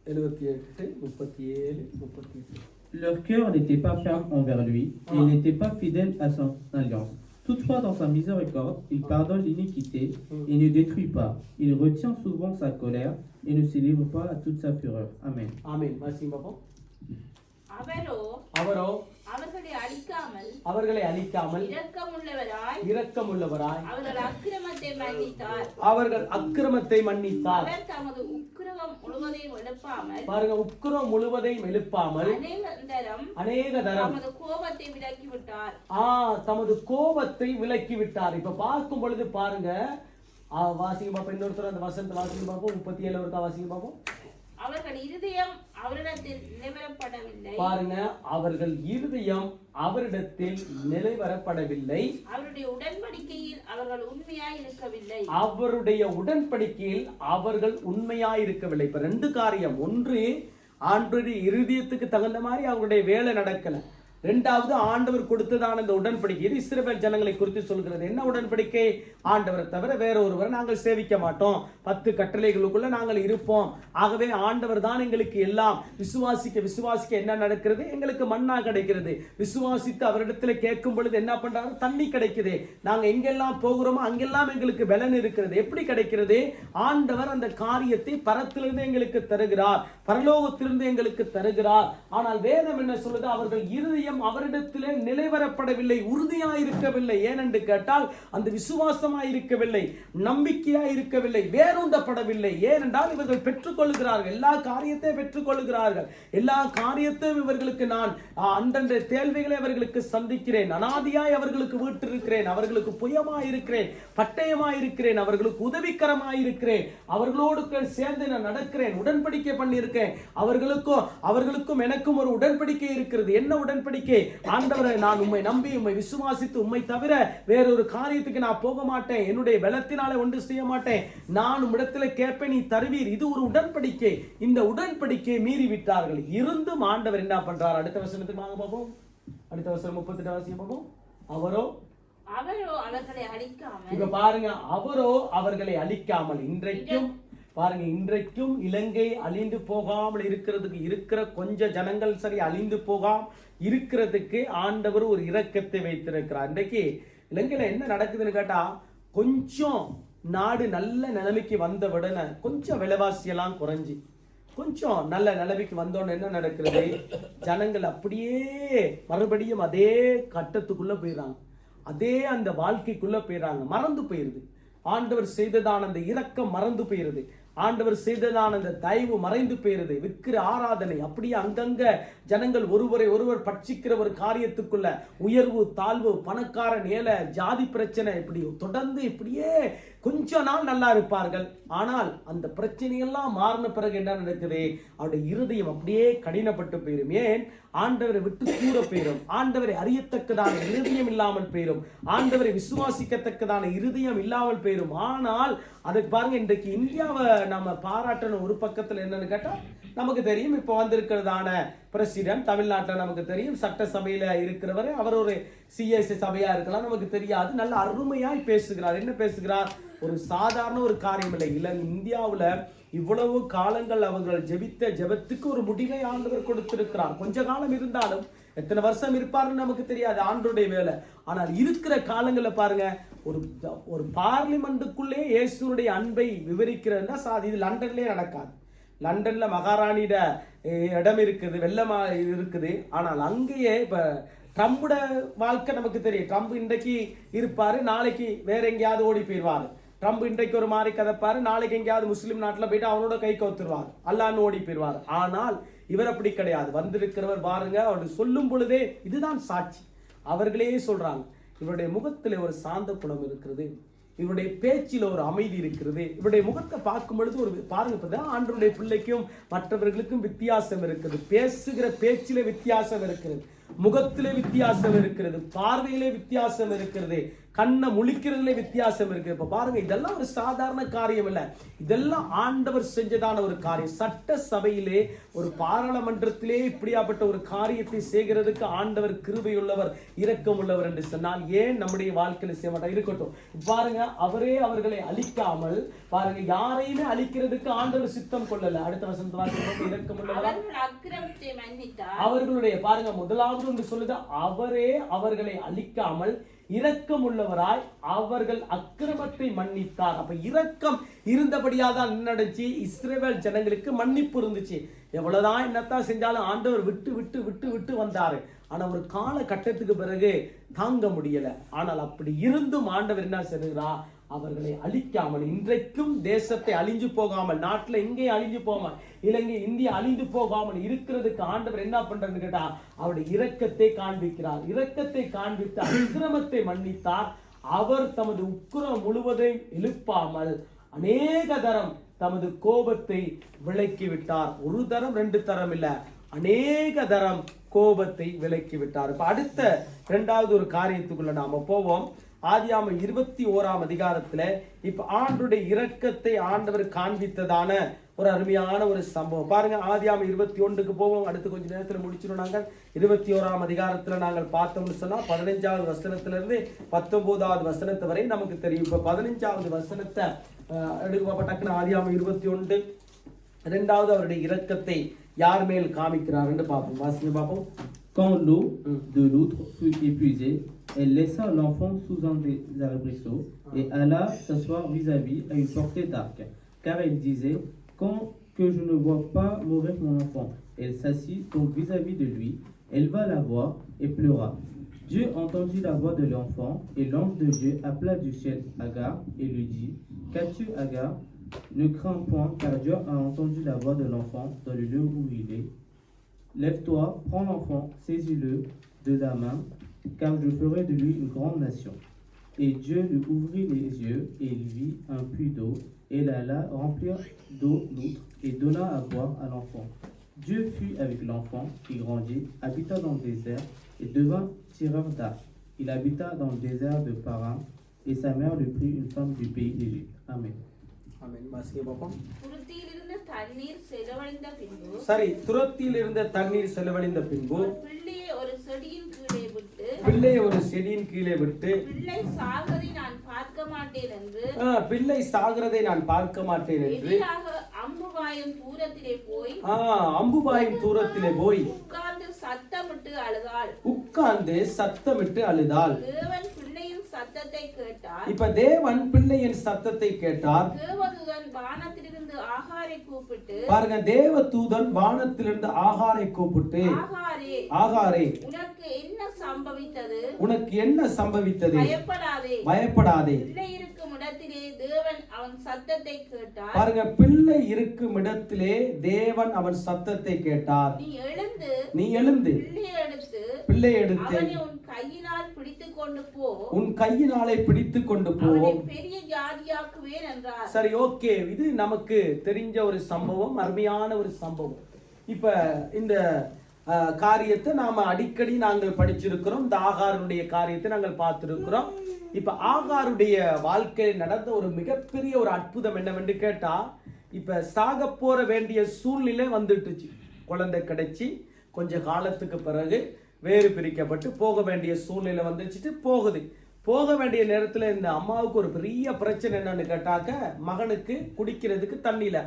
[SPEAKER 4] 78, 37, 38.
[SPEAKER 2] Leur cœur n'était pas ferme envers lui, et il n'était pas fidèle à son alliance. Toutefois, dans sa miséricorde, il pardonne l'iniquité et ne détruit pas. Il retient souvent sa colère et ne se livre pas à toute sa fureur. Amen.
[SPEAKER 3] Amen. Merci, papa.
[SPEAKER 4] அவரோ
[SPEAKER 3] அவர்களை அழிக்காமல் இரக்கமுள்ளவராய் அவர்கள் அக்கிரமத்தை மன்னித்தார். பாருங்க, உக்கிரம் முழுவதையும் எழுப்பாமல் அநேக தரம் தமது கோபத்தை விலக்கிவிட்டார். இப்ப பார்க்கும் பொழுது பாருங்க, வாசிங்க பாப்போம். இன்னொருத்தர் அந்த வசனத்தை வாசிங்க பார்ப்போம். 37 ஒருக்கா வாசிங்க பார்ப்போம்.
[SPEAKER 4] அவர்கள் இருதயம் அவரிடத்தில் நிலைவரப்படவில்லை.
[SPEAKER 3] பாருங்க, அவர்கள் இருதயம் அவரிடத்தில் நிலைவரப்படவில்லை.
[SPEAKER 4] அவருடைய உடன்படிக்கையில் அவர்கள் உண்மையாய் இருக்கவில்லை.
[SPEAKER 3] அவருடைய உடன்படிக்கையில் அவர்கள் உண்மையாய் இருக்கவில்லை. இப்ப 2 காரியம். ஒன்று, ஆண்டவருடைய இருதயத்துக்கு தகுந்த மாதிரி அவருடைய வேலை நடக்கல. இரண்டாவது ஆண்டவர் கொடுத்ததான இந்த உடன்படிக்கை, இது இஸ்ரவேல் ஜனங்களை குறித்து சொல்கிறது. என்ன உடன்படிக்கை? ஆண்டவரை தவிர வேற ஒருவரை நாங்கள் சேவிக்க மாட்டோம், 10 கட்டளைகளுக்குள்ள நாங்கள் இருப்போம். ஆகவே ஆண்டவர் தான் எங்களுக்கு எல்லாம். விசுவாசிக்க என்ன நடக்கிறது? எங்களுக்கு மன்னா கிடைக்கிறது. விசுவாசித்து அவரிடத்துல கேட்கும் பொழுது என்ன பண்றாரு? தண்ணி கிடைக்குது. நாங்க எங்கெல்லாம் போகிறோமோ அங்கெல்லாம் எங்களுக்கு பலன் இருக்கிறது. எப்படி கிடைக்கிறது? ஆண்டவர் அந்த காரியத்தை பரத்திலிருந்து எங்களுக்கு தருகிறார், பரலோகத்திலிருந்து எங்களுக்கு தருகிறார். ஆனால் வேதம் என்ன சொல்லுது? அவர்கள் இருதயம் அவரிடத்திலே நிலைவரப்படவில்லை, உறுதியாய் இருக்கவில்லை. ஏனென்று கேட்டால் அந்த விசுவாசமாய் இருக்கவில்லை, நம்பிக்கையாய் இருக்கவில்லை, வேரூண்டப்படவில்லை. ஏனென்றால் இவர்கள் பெற்றுக்கொள்கிறார்கள், எல்லா காரியத்தையும் பெற்றுக்கொள்கிறார்கள், எல்லா காரியத்தையும் இவர்களுக்கு நான் அந்தந்த தேவைகளை அவர்களுக்கு சந்திக்கிறேன், அனாதியாய் அவர்களுக்கு வீட்டிருக்கிறேன், அவர்களுக்கு புயமாய் இருக்கிறேன், பட்டயமாய் இருக்கிறேன், அவர்களுக்கு உதவிக்கரமாய் இருக்கிறேன், அவர்களோடு சேர்ந்து நான் நடக்கிறேன், உடன்படிக்கை பண்ணியிருக்கேன். அவர்களுக்கும் எனக்கும் ஒரு உடன்படிக்கை இருக்கிறது. என்ன உடன்படிக்கை? ஆண்டவரே, நான் உம்மை நம்பி உம்மை விசுவாசித்து உம்மை தவிர வேறொரு காரியத்துக்கு நான் போக மாட்டேன், என்னுடைய பலத்தினாலே ஒன்று செய்ய மாட்டேன், நான் உம்மிடத்துல கேட்பேன், நீ தருவீர். இது ஒரு உடன்படிக்கை. இந்த உடன்படிக்கையை மீறி விட்டார்கள். இருந்தும் ஆண்டவர் என்ன பண்றார்? அடுத்த வசனத்துக்கு வாங்க பார்ப்போம். அடுத்த வசனம் 38 வாசியம் பார்ப்போம். அவரோ
[SPEAKER 4] அவர்களை அழிக்காமல்,
[SPEAKER 3] இப்ப பாருங்க, அவரோ அவர்களை அழிக்காமல். இன்றைக்கும் பாருங்க, இன்றைக்கும் இலங்கை அழிந்து போகாமல் இருக்கிறதுக்கு, இருக்கிற கொஞ்ச ஜனங்கள் சரி அழிந்து போகாம இருக்கிறதுக்கு ஆண்டவர் ஒரு இரக்கத்தை வைத்திருக்கிறார். இன்றைக்கு இலங்கையில என்ன நடக்குதுன்னு கேட்டா, கொஞ்சம் நாடு நல்ல நிலைமைக்கு வந்த உடனே கொஞ்சம் விலைவாசியெல்லாம் குறைஞ்சி கொஞ்சம் நல்ல நிலைமைக்கு வந்தோன்னு என்ன நடக்கிறது? ஜனங்கள் அப்படியே மறுபடியும் அதே கட்டத்துக்குள்ள போயிடுறாங்க, அதே அந்த வாழ்க்கைக்குள்ள போயிடுறாங்க, மறந்து போயிருது. ஆண்டவர் செய்ததான அந்த இரக்கம் மறந்து போயிருது, ஆண்டவர் செய்ததான அந்த தயவு மறைந்து போயிருது. விற்கிற ஆராதனை அப்படியே அங்கங்க ஜனங்கள் ஒருவரை ஒருவர் பட்சிக்கிற ஒரு காரியத்துக்குள்ள உயர்வு தாழ்வு, பணக்காரன் ஏழை, ஜாதி பிரச்சனை, இப்படி தொடர்ந்து இப்படியே கொஞ்ச நாள் நல்லா இருப்பார்கள். ஆனால் அந்த பிரச்சனையெல்லாம் மாறின பிறகு என்ன நடக்குது? அவருடைய இருதயம் அப்படியே கடினப்பட்டு போயிரும். ஏன்? ஆண்டவரை விட்டு தூர போயிரும், ஆண்டவரை அறியத்தக்கதான இருதயம் இல்லாமல் போயிரும், ஆண்டவரை விசுவாசிக்கத்தக்கதான இருதயம் இல்லாமல் போயிரும். ஆனால் அதுக்கு பாருங்க, இன்றைக்கு இந்தியாவை நம்ம பாராட்டணும். ஒரு பக்கத்துல என்னன்னு கேட்டா, நமக்கு தெரியும் இப்ப வந்திருக்கிறதான பிரசிடென்ட் தமிழ்நாட்டில் நமக்கு தெரியும், சட்டசபையில இருக்கிறவர், அவர் ஒரு சிஎஸ்சி சபையா இருக்கலாம், நமக்கு தெரியாது, நல்ல அருமையாய் பேசுகிறார். என்ன பேசுகிறார்? ஒரு சாதாரண ஒரு காரியம் இல்லை. இந்தியாவுல இவ்வளவு காலங்கள் அவர்கள் ஜெபித்த ஜெபத்துக்கு ஒரு முடிவை ஆண்டவர் கொடுத்திருக்கிறார். கொஞ்ச காலம் இருந்தாலும் எத்தனை வருஷம் இருப்பாருன்னு நமக்கு தெரியாது, ஆண்டவருடைய வேலை. ஆனால் இருக்கிற காலங்களை பாருங்க, ஒரு பார்லிமெண்ட்டுக்குள்ளே இயேசுனுடைய அன்பை விவரிக்கிறதுனா இது லண்டன்லயே நடக்காது. லண்டன்ல மகாராணியிட இடம் இருக்குது, வெள்ளமா இருக்குது. ஆனால் அங்கேயே இப்ப ட்ரம்போட வாழ்க்கை நமக்கு தெரியும். ட்ரம்ப் இன்றைக்கு இருப்பாரு, நாளைக்கு வேற எங்கேயாவது ஓடி போயிடுவாரு. ட்ரம்ப் இன்றைக்கு ஒரு மாதிரி கதைப்பாரு, நாளைக்கு எங்கேயாவது முஸ்லீம் நாட்டில் போயிட்டு அவனோட கை கவுத்துருவார், அல்லான்னு ஓடி போயிடுவார். ஆனால் இவர் அப்படி கிடையாது. வந்திருக்கிறவர் பாருங்க, அவர் சொல்லும் பொழுதே இதுதான் சாட்சி. அவர்களே சொல்றாங்க, இவருடைய முகத்துல ஒரு சாந்த குணம் இருக்கிறது, இவருடைய பேச்சில் ஒரு அமைதி இருக்கிறது. இவருடைய முகத்தை பார்க்கும் பொழுது ஒரு பாருங்க, ஆண்டவருடைய பிள்ளைக்கும் மற்றவர்களுக்கும் வித்தியாசம் இருக்குது. பேசுகிற பேச்சிலே வித்தியாசம் இருக்கிறது, முகத்திலே வித்தியாசம் இருக்கிறது, பார்வையிலே வித்தியாசம் இருக்கிறது, கண்ணை முழிக்கிறதுல வித்தியாசம் இருக்கு. இப்ப பாருங்க, இதெல்லாம் ஒரு சாதாரண காரியம் இல்ல, இதெல்லாம் ஆண்டவர் செஞ்சதான ஒரு காரியம். சட்ட சபையிலே ஒரு பாராளுமன்றத்திலே இப்படியாப்பட்ட ஒரு காரியத்தை செய்கிறதுக்கு ஆண்டவர் கிருபை உள்ளவர், இரக்கம் உள்ளவர் என்று சொன்னால் ஏன் நம்முடைய வாழ்க்கையில செய்ய மாட்டார்? இருக்கட்டும். பாருங்க, அவரே அவர்களை அழிக்காமல், பாருங்க, யாரையுமே அழிக்கிறதுக்கு ஆண்டவர் சித்தம் கொள்ளல. அடுத்த வசனத்து வார்த்தை இரக்கம் உள்ளவர், அவர்களுடைய பாருங்க, முதலாவது ஒன்று சொல்லுது, அவரே அவர்களை அழிக்காமல் இரக்கம் உள்ளவராய் அவர்கள் அக்கிரமத்தை மன்னித்தார். அப்ப இரக்கம் இருந்தபடியாதான் நடந்துச்சு, இஸ்ரவேல் ஜனங்களுக்கு மன்னிப்பு இருந்துச்சு. எவ்வளவுதான் என்னத்தான் செஞ்சாலும் ஆண்டவர் விட்டு விட்டு விட்டு விட்டு வந்தாரு. ஆனா ஒரு கால கட்டத்துக்கு பிறகு தாங்க முடியல. ஆனால் அப்படி இருந்தும் ஆண்டவர் என்ன செய்கிறார்? அவர்களை அழிக்காமல், இன்றைக்கும் தேசத்தை அழிஞ்சு போகாமல், நாட்டுல இங்கே அழிஞ்சு போகாமல், இலங்கை இந்தியா அழிந்து போகாமல் இருக்கிறதுக்கு ஆண்டவர் என்ன பண்றதுன்னு கேட்டா, அவருடைய இரக்கத்தை காண்பிக்கிறார். இரக்கத்தை காண்பித்து அக்கிரமத்தை மன்னித்தார். அவர் தமது உக்கிரம் முழுவதையும் எழுப்பாமல் அநேக தரம் தமது கோபத்தை விலக்கி விட்டார். ஒரு தரம் ரெண்டு தரம் இல்ல, அநேக தரம் கோபத்தை விலக்கி விட்டார். இப்ப அடுத்த இரண்டாவது ஒரு காரியத்துக்குள்ள நாம போவோம்.
[SPEAKER 1] ஆதியாகமம் 21ஆம் அதிகாரத்துல இப்ப ஆண்டவருடைய இரக்கத்தை ஆண்டவர் காண்பித்ததான ஒரு அருமையான ஒரு சம்பவம் பாருங்க. ஆதியாகமம் 21க்கு போவோம், அடுத்து கொஞ்ச நேரத்துல முடிச்சிடும். நாங்கள் 21ஆம் அதிகாரத்துல நாங்கள் பார்த்தோம்னு சொன்னா 15வது வசனத்துல இருந்து 19வது வசனத்து வரை நமக்கு தெரியும். இப்ப 15வது வசனத்தை எடுக்கப்பட்ட டக்குனு ஆதியாகமம் 21 இரண்டாவது அவருடைய இரக்கத்தை யார் மேல் காமிக்கிறார் என்று பார்ப்போம். வாசிங்க பார்ப்போம்.
[SPEAKER 2] Quand l'eau de l'outre fut épuisée, elle laissa l'enfant sous un des arbrisseaux et alla s'asseoir vis-à-vis à une portée d'arc, car elle disait, quand que je ne vois pas mourir mon enfant. Elle s'assit donc vis-à-vis de lui, éleva la voix et pleura. Dieu entendit la voix de l'enfant et l'ange de Dieu appela du ciel Agar et lui dit, qu'as-tu Agar? Ne crains point, car Dieu a entendu la voix de l'enfant dans le lieu où il est. Lève-toi, prends l'enfant, saisis-le de la main, car je ferai de lui une grande nation. Et Dieu lui ouvrit les yeux, et il vit un puits d'eau, et il alla remplir d'eau l'outre, et donna à boire à l'enfant. Dieu fut avec l'enfant, qui grandit, habita dans le désert, et devint tireur d'arc. Il habita dans le désert de Paran, et sa mère lui prit une femme du pays d'Égypte. Amen.
[SPEAKER 1] ஆமென். வாசிங்க பார்ப்போம்.
[SPEAKER 4] துருத்தியிலிருந்து தண்ணீர் செலவழிந்த பின்பு
[SPEAKER 1] சரி, துரத்தியில் இருந்த தண்ணீர் செலவழிந்த பின்பு
[SPEAKER 4] பிள்ளையை ஒரு செடியின் கீழே விட்டு
[SPEAKER 1] பிள்ளையை ஒரு செடியின் கீழே விட்டு
[SPEAKER 4] பிள்ளை சாகதை நான் பார்க்க மாட்டேன் என்று
[SPEAKER 1] பிள்ளை சாகிறதை நான் பார்க்க மாட்டேன் என்று
[SPEAKER 4] எதிராக அம்புபாயும் தூரத்திலே போய்
[SPEAKER 1] அம்புபாயும் தூரத்திலே போய்
[SPEAKER 4] உட்கார்ந்து சத்தமிட்டு அழுதாள்.
[SPEAKER 1] உட்கார்ந்து சத்தமிட்டு அழுதாள்.
[SPEAKER 4] தேவன் பிள்ளையின் சத்தத்தை கேட்டார்.
[SPEAKER 1] இப்ப தேவன் பிள்ளையின் சத்தத்தை கேட்டார்.
[SPEAKER 4] தேவதூதன் வானத்திலிருந்து ஆகாரை கூப்பிட்டு
[SPEAKER 1] பாருங்க, தேவ தூதன் வானத்திலிருந்து ஆகாரை கூப்பிட்டு
[SPEAKER 4] ஆகாரே
[SPEAKER 1] ஆகாரே
[SPEAKER 4] உனக்கு என்ன சம்பவித்தது?
[SPEAKER 1] உனக்கு என்ன சம்பவித்தது?
[SPEAKER 4] பயப்படாதே,
[SPEAKER 1] பயப்படாதே.
[SPEAKER 4] பிள்ளை இருக்கும் இடத்திலே தேவன் அவன் சத்தத்தை கேட்டார்.
[SPEAKER 1] பாருங்க, பிள்ளை இருக்கும் இடத்திலே தேவன் அவன் சத்தத்தை கேட்டார்.
[SPEAKER 4] நீ எழுந்து
[SPEAKER 1] பிள்ளை எடுத்து
[SPEAKER 4] அவனை உன் கையினால் பிடித்துக் கொண்டு போ,
[SPEAKER 1] உன் கையினாலே பிடித்துக் கொண்டு போ,
[SPEAKER 4] அவனை பெரிய ஜாதியாக்குவேன் என்றார்.
[SPEAKER 1] சரி, ஓகே. இது நமக்கு தெரிஞ்ச ஒரு சம்பவம், அருமையான ஒரு சம்பவம். இப்ப இந்த காரியத்தை நாம அடிக்கடி நாங்கள் படிச்சிருக்கிறோம். இந்த ஆகாருடைய காரியத்தை நாங்கள் பார்த்திருக்கிறோம். இப்ப ஆகாருடைய வாழ்க்கையில் நடந்த ஒரு மிகப்பெரிய ஒரு அற்புதம் என்னவென்று கேட்டா, இப்ப சாக போற வேண்டிய சூழ்நிலை வந்துட்டுச்சு. குழந்தை கிடைச்சி கொஞ்ச காலத்துக்கு பிறகு வேறு பிரிக்கப்பட்டு போக வேண்டிய சூழ்நிலை வந்துச்சுட்டு போகுது. போக வேண்டிய நேரத்துல இந்த அம்மாவுக்கு ஒரு பெரிய பிரச்சனை என்னன்னு கேட்டாக்க, மகனுக்கு குடிக்கிறதுக்கு தண்ணி இல்ல.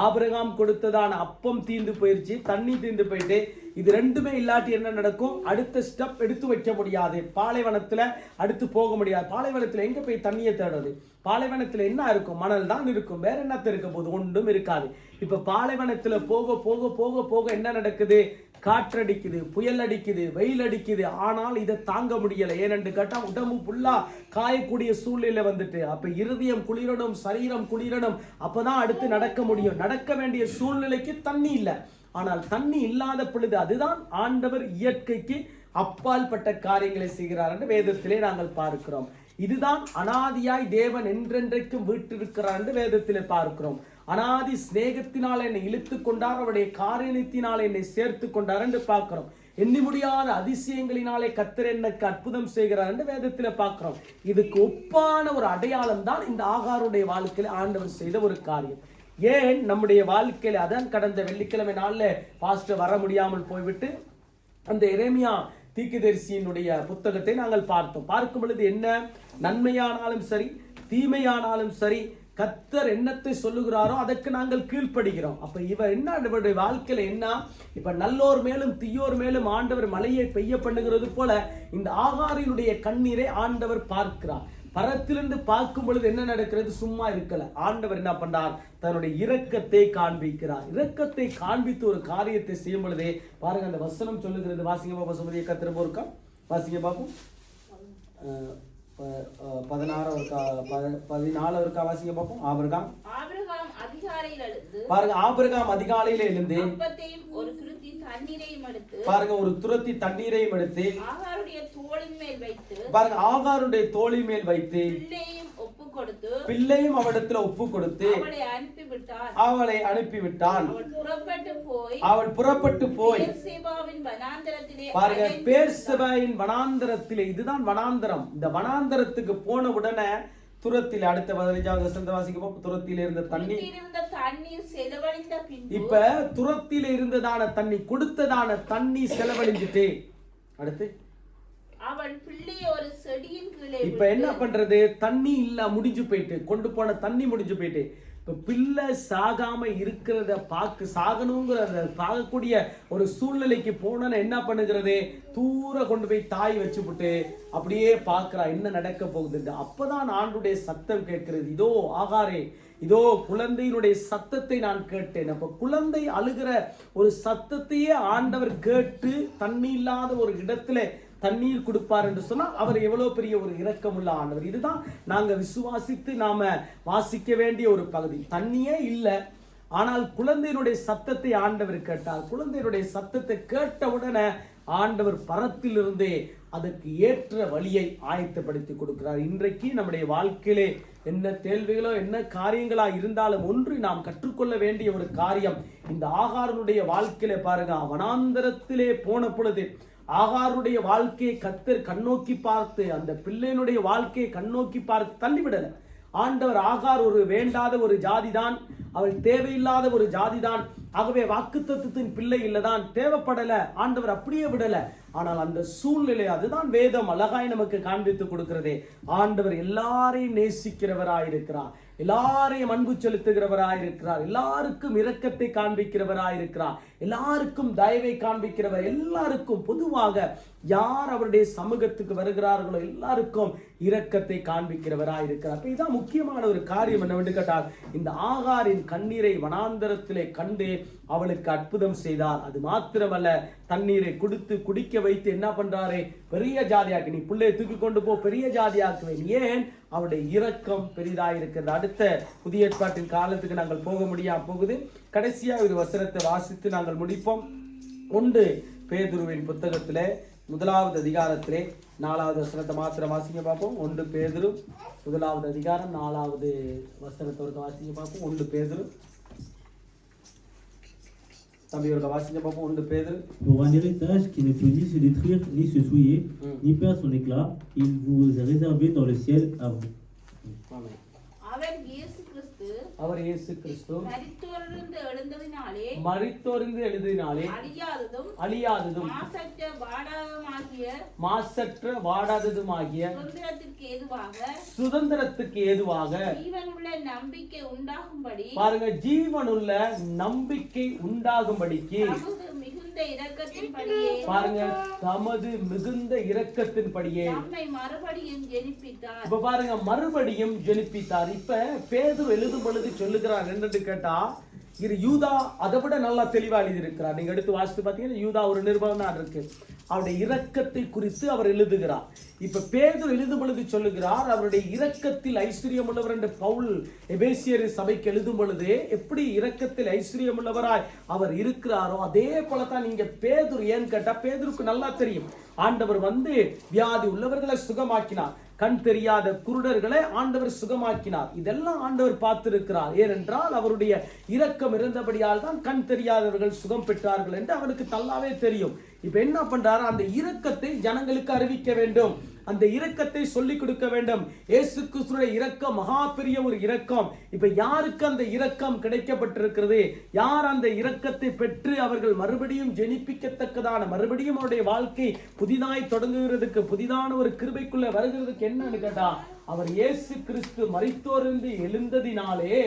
[SPEAKER 1] ஆபிரகாம் கொடுத்ததான அப்பம் தீந்து போயிருச்சு, தண்ணி தீந்து போயிட்டு. இது ரெண்டுமே இல்லாட்டி என்ன நடக்கும்? அடுத்த ஸ்டெப் எடுத்து வைக்க முடியாது. பாலைவனத்துல அடுத்து போக முடியாது. பாலைவனத்துல எங்க போய் தண்ணியை தேடுறது? பாலைவனத்துல என்ன இருக்கும்? மணல் தான் இருக்கும். வேற என்னத்த இருக்க போது? ஒன்றும் இருக்காது. இப்ப பாலைவனத்துல போக போக போக போக என்ன நடக்குது? காற்றடிக்குது, புயல் அடிக்குது, வெயில் அடிக்குது. ஆனால் இதை தாங்க முடியல. ஏனென்று கேட்டா உடம்பு ஃபுல்லா காயக்கூடிய சூழ்நிலை வந்துட்டு. அப்ப இருதயம் குளிரணும், சரீரம் குளிரணும். அப்பதான் அடுத்து நடக்க முடியும். நடக்க வேண்டிய சூழ்நிலைக்கு தண்ணி இல்லை. ஆனால் தண்ணி இல்லாத பொழுது அதுதான் ஆண்டவர் இயற்கைக்கு அப்பால் பட்ட காரியங்களை செய்கிறார் என்று வேதத்திலே நாங்கள் பார்க்கிறோம். இதுதான் அனாதியாய் தேவன் என்றென்றைக்கும் வீற்றிருக்கிறார் என்று வேதத்திலே பார்க்கிறோம். அனாதி சிநேகத்தினால் என்னை இழுத்து கொண்டார், அவருடைய காரியத்தினால் என்னை சேர்த்து கொண்டார் என்று பார்க்கிறோம். எண்ணி முடியாத அதிசயங்களினாலே கர்த்தர் எனக்கு அற்புதம் செய்கிறார் என்று வேதத்திலே பார்க்கிறோம். இதுக்கு ஒப்பான ஒரு அடையாளம் தான் இந்த ஆகாருடைய வாழ்க்கையில ஆண்டவர் செய்த ஒரு காரியம். ஏன் நம்முடைய வாழ்க்கையில அதான் கடந்த வெள்ளிக்கிழமை நாள்ல பாஸ்டர் வர முடியாமல் போய்விட்டு அந்த எரேமியா தீர்க்கதரிசியினுடைய புத்தகத்தை நாங்கள் பார்த்தோம். பார்க்கும் பொழுது என்ன, நன்மையானாலும் சரி தீமையானாலும் சரி கர்த்தர் என்னத்தை சொல்லுகிறாரோ அதற்கு நாங்கள் கீழ்ப்படுகிறோம். அப்ப இவர் என்ன, அவருடைய வாழ்க்கையில என்ன, இப்ப நல்லோர் மேலும் தீயோர் மேலும் ஆண்டவர் மலையை பெய்ய பண்ணுகிறது போல இந்த ஆகாரினுடைய கண்ணீரை ஆண்டவர் பார்க்கிறார். பரத்திலிருந்து பார்க்கும் பொழுது என்ன நடக்கிறது? சும்மா இருக்கல. ஆண்டவர் என்ன பண்றார்? தன்னுடைய இரக்கத்தை காண்பிக்கிறார். இரக்கத்தை காண்பித்து ஒரு காரியத்தை செய்யும் பொழுதே பாருங்க, அந்த வசனம் சொல்லுகிறது. வாசிங்க பாப்பா, சுமதியை திரும்ப இருக்கா வாசிங்க பாப்போம். 14 இருக்கா வாசிங்க பாப்போம். ஆபிரகாம்
[SPEAKER 4] அதிகாலையில் எழுந்து
[SPEAKER 1] பாருங்க, ஆபிரகாம் அதிகாலையில எழுந்து
[SPEAKER 4] ஒரு துருத்தி தண்ணீரையும் எடுத்து
[SPEAKER 1] பாருங்க, ஒரு துருத்தி தண்ணீரையும் எடுத்து
[SPEAKER 4] ஆகாருடைய தோளின் மேல் வைத்து
[SPEAKER 1] பாருங்க, ஆகாருடைய தோளின் மேல் வைத்து
[SPEAKER 4] பிள்ளையும் ஒப்புக் கொடுத்து
[SPEAKER 3] பிள்ளையும் அவளிடத்துல ஒப்பு கொடுத்து
[SPEAKER 4] அவளை அனுப்பிவிட்டான்.
[SPEAKER 3] அவள் புறப்பட்டு போய்
[SPEAKER 4] பெர்சேபாவின் வனாந்தரத்திலே
[SPEAKER 3] பாருங்க, பெர்சேபாவின் வனாந்தரத்திலே, இதுதான் வனாந்தரம். இந்த வனாந்தரத்துக்கு போன உடனே துரத்தில் அடுத்த 15வது வசனத்தை வாசிக்கப்போ துரத்தில இருந்த தண்ணீர்
[SPEAKER 4] செலவழிந்த பின்பு,
[SPEAKER 3] இப்ப துரத்தில இருந்ததான தண்ணி, கொடுத்ததான தண்ணி செலவழிஞ்சிட்டு அடுத்து
[SPEAKER 4] அவள் பிள்ளை ஒரு செடியின் கீழே
[SPEAKER 3] இப்ப என்ன பண்றது? தண்ணி இல்ல, முடிஞ்சு போயிட்டு, கொண்டு போன தண்ணி முடிஞ்சு போயிட்டு. இப்ப பிள்ளை சாகாம இருக்கிறத சாகணுங்கிறத பார்க்கக்கூடிய ஒரு சூழ்நிலைக்கு போன என்ன பண்ணுகிறது? தூர கொண்டு போய் தாய் வச்சுவிட்டு அப்படியே பார்க்கிறா என்ன நடக்க போகுது. அப்பதான் ஆண்டுடைய சத்தம் கேட்கிறது, இதோ ஆகாரே, இதோ குழந்தையினுடைய சத்தத்தை நான் கேட்டேன். அப்ப குழந்தை அழுகிற ஒரு சத்தத்தையே ஆண்டவர் கேட்டு தண்ணி இல்லாத ஒரு இடத்துல தண்ணீர் கொடுப்பார் என்று சொன்னா அவர் எவ்வளவு பெரிய ஒரு இரக்கமுள்ள ஆண்டவர். இதுதான் நாங்க விசுவாசித்து நாம வாசிக்க வேண்டிய ஒரு பகுதி. தண்ணியே இல்லை, ஆனால் குழந்தையினுடைய சத்தத்தை ஆண்டவர் கேட்டார். குழந்தையினுடைய சத்தத்தை கேட்டவுடனே ஆண்டவர் பரத்திலிருந்தே அதற்கு ஏற்ற வழியை ஆயத்தப்படுத்தி கொடுக்கிறார். இன்றைக்கு நம்முடைய வாழ்க்கையிலே என்ன தேவைகளோ என்ன காரியங்களா இருந்தாலும் ஒன்று நாம் கற்றுக்கொள்ள வேண்டிய ஒரு காரியம், இந்த ஆகாரனுடைய வாழ்க்கையில பாருங்க, வனாந்தரத்திலே போன பொழுது ஆகாருடைய வாழ்க்கையை கர்த்தர் கண்ணோக்கி பார்த்து அந்த பிள்ளையினுடைய வாழ்க்கையை கண்ணோக்கி பார்த்து தள்ளிவிடல. ஆண்டவர் ஆகார் ஒரு வேண்டாத ஒரு ஜாதிதான், அவள் தேவையில்லாத ஒரு ஜாதிதான், ஆகவே வாக்குத்தத்தத்தின் பிள்ளை இல்லதான், தேவைப்படல, ஆண்டவர் அப்படியே விடல. ஆனால் அந்த சூழ்நிலை, அதுதான் வேதம் அழகாய் நமக்கு காண்பித்து கொடுக்கிறதே. ஆண்டவர் எல்லாரையும் நேசிக்கிறவராயிருக்கிறார், எல்லாரையும் அன்பு செலுத்துகிறவராயிருக்கிறார், எல்லாருக்கும் இரக்கத்தை காண்பிக்கிறவராயிருக்கிறார், எல்லாருக்கும் தயவை காண்பிக்கிறவர், எல்லாருக்கும் பொதுவாக யார் அவருடைய சமூகத்துக்கு வருகிறார்களோ எல்லாருக்கும் இரக்கத்தை காண்பிக்கிறவராயிருக்கிறார். அப்ப இதுதான் முக்கியமான ஒரு காரியம் என்னவென்று கேட்டால், இந்த ஆகாரின் கண்ணீரை வனாந்தரத்திலே கண்டு அவளுக்கு அற்புதம் செய்தார். அது மாத்திரமல்ல, தண்ணீரை கொடுத்து குடிக்க வைத்து என்ன பண்றாரு? பெரிய ஜாதியாக்கு, நீ பிள்ளையை தூக்கி கொண்டு போ, பெரிய ஜாதியாக்குவேன். ஏன்? அவருடைய இரக்கம் பெரிதாயிருக்கிறது. அடுத்த புதிய ஏற்பாட்டின் காலத்துக்கு நாங்கள் போக முடியாம போகுது. கடைசியா ஒரு வசனத்தை வாசித்து நாங்கள் முடிப்போம். 1 பேதுருவின் புத்தகத்துல 1வது அதிகாரத்திலே 4வது வசனத்தை மாத்திரம் வாசிங்க பார்ப்போம். 1 பேதுரு 1வது அதிகாரம் 4வது வசனத்தை வாசிங்க பார்ப்போம். 1 பேதுரு தம்பியோட வாசிங்க பார்ப்போம். 1 பேதுரு.
[SPEAKER 2] Pour un héritage qui ne peut ni se détruire ni se souiller ni perdre son éclat, il vous est réservé dans le ciel à vous.
[SPEAKER 3] ஆமென்.
[SPEAKER 4] அவர் இயேசு கிறிஸ்து
[SPEAKER 3] மரித்தோரிலிருந்து எழுதினாலே அழியாததும் மாசற்ற வாடாததுமாகிய சுதந்திரத்துக்கு ஏதுவாக பாருங்க, ஜீவனுள்ள நம்பிக்கை உண்டாகும்படிக்கு பாருங்க, தமது மிகுந்த இரக்கத்தின்படியே இப்ப பாருங்க மறுபடியும் ஜெனிப்பித்தார். இப்ப பேதுரு எழுதும் பொழுது சொல்லுகிறார் என்று கேட்டா, இது யூதா அதை விட நல்லா தெளிவா எழுதியிருக்கிறார். நீங்க எடுத்து வாசித்து பார்த்தீங்கன்னா யூதா ஒரு நிருபம் தான் இருக்கு. அவருடைய இரக்கத்தை குறித்து அவர் எழுதுகிறார். இப்ப பேதுரு எழுதும் பொழுது சொல்லுகிறார், அவருடைய இரக்கத்தில் ஐஸ்வர்யம் உள்ளவர் என்று பவுல் எபேசியர் சபைக்கு எழுதும் பொழுது எப்படி இரக்கத்தில் ஐஸ்வர்யம் உள்ளவராய் அவர் இருக்கிறாரோ அதே போலதான் நீங்க பேதுரு. ஏன்னு கேட்டா பேதுருக்கு நல்லா தெரியும், ஆண்டவர் வியாதி உள்ளவர்களை சுகமாக்கினார், கண் தெரியாத குருடர்களை ஆண்டவர் சுகமாக்கினார். இதெல்லாம் ஆண்டவர் பார்த்திருக்கிறார். ஏனென்றால் அவருடைய இரக்கம் இருந்தபடியால் தான் கண் தெரியாதவர்கள் சுகம் பெற்றார்கள் என்று அவனுக்கு நல்லாவே தெரியும். இப்ப என்ன பண்றாரு? அந்த இரக்கத்தை ஜனங்களுக்கு அறிவிக்க வேண்டும், அந்த இரக்கத்தை சொல்லிக் கொடுக்க வேண்டும். இயேசு கிறிஸ்துவின் இரக்கம் மகா பெரிய ஒரு இரக்கம். இப்ப யாருக்கு அந்த இரக்கம் கிடைக்கப்பட்டிருக்கிறது? யார் அந்த இரக்கத்தை பெற்று அவர்கள் மறுபடியும் ஜெனிப்பிக்கத்தக்கதான, மறுபடியும் அவருடைய வாழ்க்கை புதிதாய் தொடங்குகிறதுக்கு, புதிதான ஒரு கிருபைக்குள்ள வருகிறதுக்கு என்னன்னு கேட்டா, அவர் இயேசு கிறிஸ்து மரித்தோரிலிருந்து எழுந்ததினாலே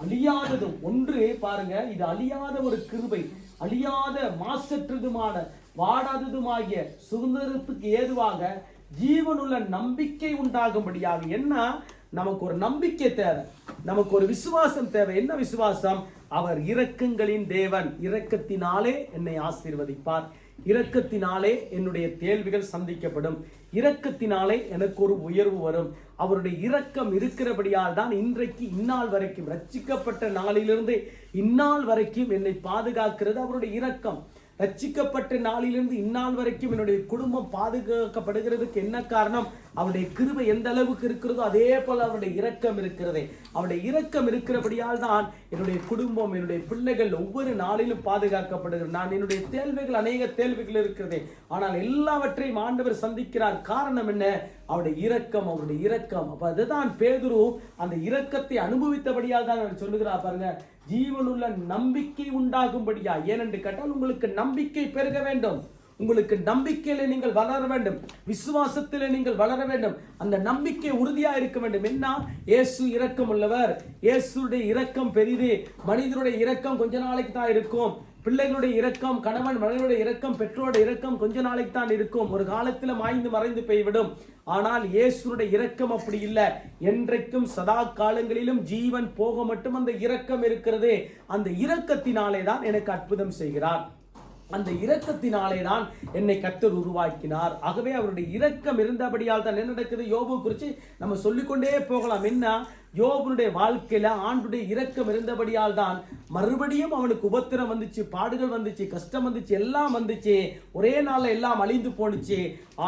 [SPEAKER 3] அழியாததும் ஒன்று பாருங்க, இது அழியாத ஒரு கிருபை, அழியாத மாசற்றதுமான வாடாததுமாகிய சுதந்திரத்துக்கு ஏதுவாக ஜீவனுள்ள நம்பிக்கை உண்டாகும்படியாக. என்ன? நமக்கு ஒரு நம்பிக்கை தேவை, நமக்கு ஒரு விசுவாசம் தேவை. என்ன விசுவாசம்? அவர் இரக்கங்களின் தேவன், இரக்கத்தினாலே என்னை ஆசீர்வதிப்பார், இரக்கத்தினாலே என்னுடைய தேள்விகள் சந்திக்கப்படும், இரக்கத்தினாலே எனக்கு ஒரு உயர்வு வரும். அவருடைய இரக்கம் இருக்கிறபடியால் தான் இன்றைக்கு இந்நாள் வரைக்கும், ரட்சிக்கப்பட்ட நாளிலிருந்து இந்நாள் வரைக்கும் என்னை பாதுகாக்கிறது அவருடைய இரக்கம். ரட்சிக்கப்பட்ட நாளிலிருந்து இந்நாள் வரைக்கும் என்னுடைய குடும்பம் பாதுகாக்கப்படுகிறதுக்கு என்ன காரணம்? அவருடைய கிருபை எந்த அளவுக்கு இருக்கிறதோ அதே போல அவருடைய இரக்கம் இருக்கிறதே. அவருடைய இரக்கம் இருக்கிறபடியால் தான் என்னுடைய குடும்பம், என்னுடைய பிள்ளைகள் ஒவ்வொரு நாளிலும் பாதுகாக்கப்படுகிறது. நான் என்னுடைய தேவைகள், அநேக தேவைகள் இருக்கிறதே, ஆனால் எல்லாவற்றையும் ஆண்டவர் சந்திக்கிறார். காரணம் என்ன? அவருடைய இரக்கம், அவருடைய இரக்கம். அப்ப அதுதான் பேதுரு அந்த இரக்கத்தை அனுபவித்தபடியால் தான் சொல்லுகிறார் பாருங்க, ஜீவனுள்ள நம்பிக்கை உண்டாகும்படியா. ஏனென்று கேட்டால் உங்களுக்கு நம்பிக்கை பெருக வேண்டும், உங்களுக்கு நம்பிக்கையில நீங்கள் வளர வேண்டும், விசுவாசத்திலே நீங்கள் வளர வேண்டும், அந்த நம்பிக்கை உறுதியா இருக்க வேண்டும். என்ன? இயேசு இரக்கம் உள்ளவர், இயேசுடைய இரக்கம் பெரிது. மனிதனுடைய இரக்கம் கொஞ்ச நாளைக்கு தான் இருக்கும். பிள்ளைகளுடைய இரக்கம், கணவன் மனைவியுடைய இரக்கம், பெற்றோருடைய இரக்கம் கொஞ்ச நாளைக்கு தான் இருக்கும், ஒரு காலத்துல மாய்ந்து மறைந்து போய்விடும். ஆனால் இயேசுடைய இரக்கம் அப்படி இல்லை, என்றைக்கும் சதா காலங்களிலும் ஜீவன் போக மட்டும் அந்த இரக்கம் இருக்கிறது. அந்த இரக்கத்தினாலே தான் எனக்கு அற்புதம் செய்கிறார், அந்த இரக்கத்தினாலே தான் என்னை கர்த்தர் உருவாக்கினார். ஆகவே அவருடைய இரக்கம் இருந்தபடியால் தான் என்ன நடக்குது? யோபு குறித்து நம்ம சொல்லிக்கொண்டே போகலாம். என்ன? யோபுடைய வாழ்க்கையில ஆண்டுடைய இரக்கம் இருந்தபடியால் தான் மறுபடியும் அவனுக்கு உபத்திரம் வந்துச்சு, பாடுகள் வந்துச்சு, கஷ்டம் வந்துச்சு, எல்லாம் வந்துச்சு, ஒரே நாள்ல எல்லாம் அழிந்து போனுச்சு.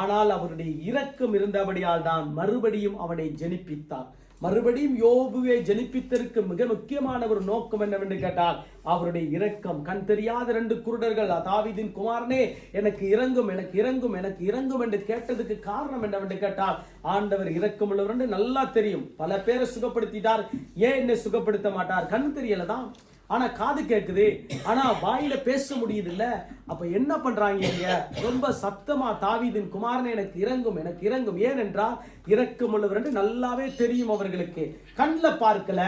[SPEAKER 3] ஆனால் அவருடைய இரக்கம் இருந்தபடியால் தான் மறுபடியும் அவனை ஜெனிப்பித்தார். மறுபடியும் யோபுவை ஜெனிப்பித்தற்கு மிக முக்கியமான ஒரு நோக்கம் என்னவென்று கேட்டால் அவருடைய இரக்கம். கண் தெரியாத 2 குருடர்கள், தாவீதின் குமாரனே எனக்கு இறங்கும், எனக்கு இறங்கும், எனக்கு இறங்கும் என்று கேட்டதுக்கு காரணம் என்னவென்று கேட்டால் ஆண்டவர் இரக்கம் உள்ளவர் என்று நல்லா தெரியும். பல பேரை சுகப்படுத்திட்டார், ஏன் என்னை சுகப்படுத்த மாட்டார்? கண் தெரியலதான், ஆனா காது கேட்குது, ஆனா வாயில பேச முடியுது இல்ல. அப்ப என்ன பண்றாங்க? ரொம்ப சத்தமா தாவீதின் குமாரனே எனக்கு இறங்கும், எனக்கு இறங்கும். ஏனென்றால் இரக்கம் உள்ளவர் என்று நல்லாவே தெரியும் அவர்களுக்கு. கண்ணில் பார்க்கல,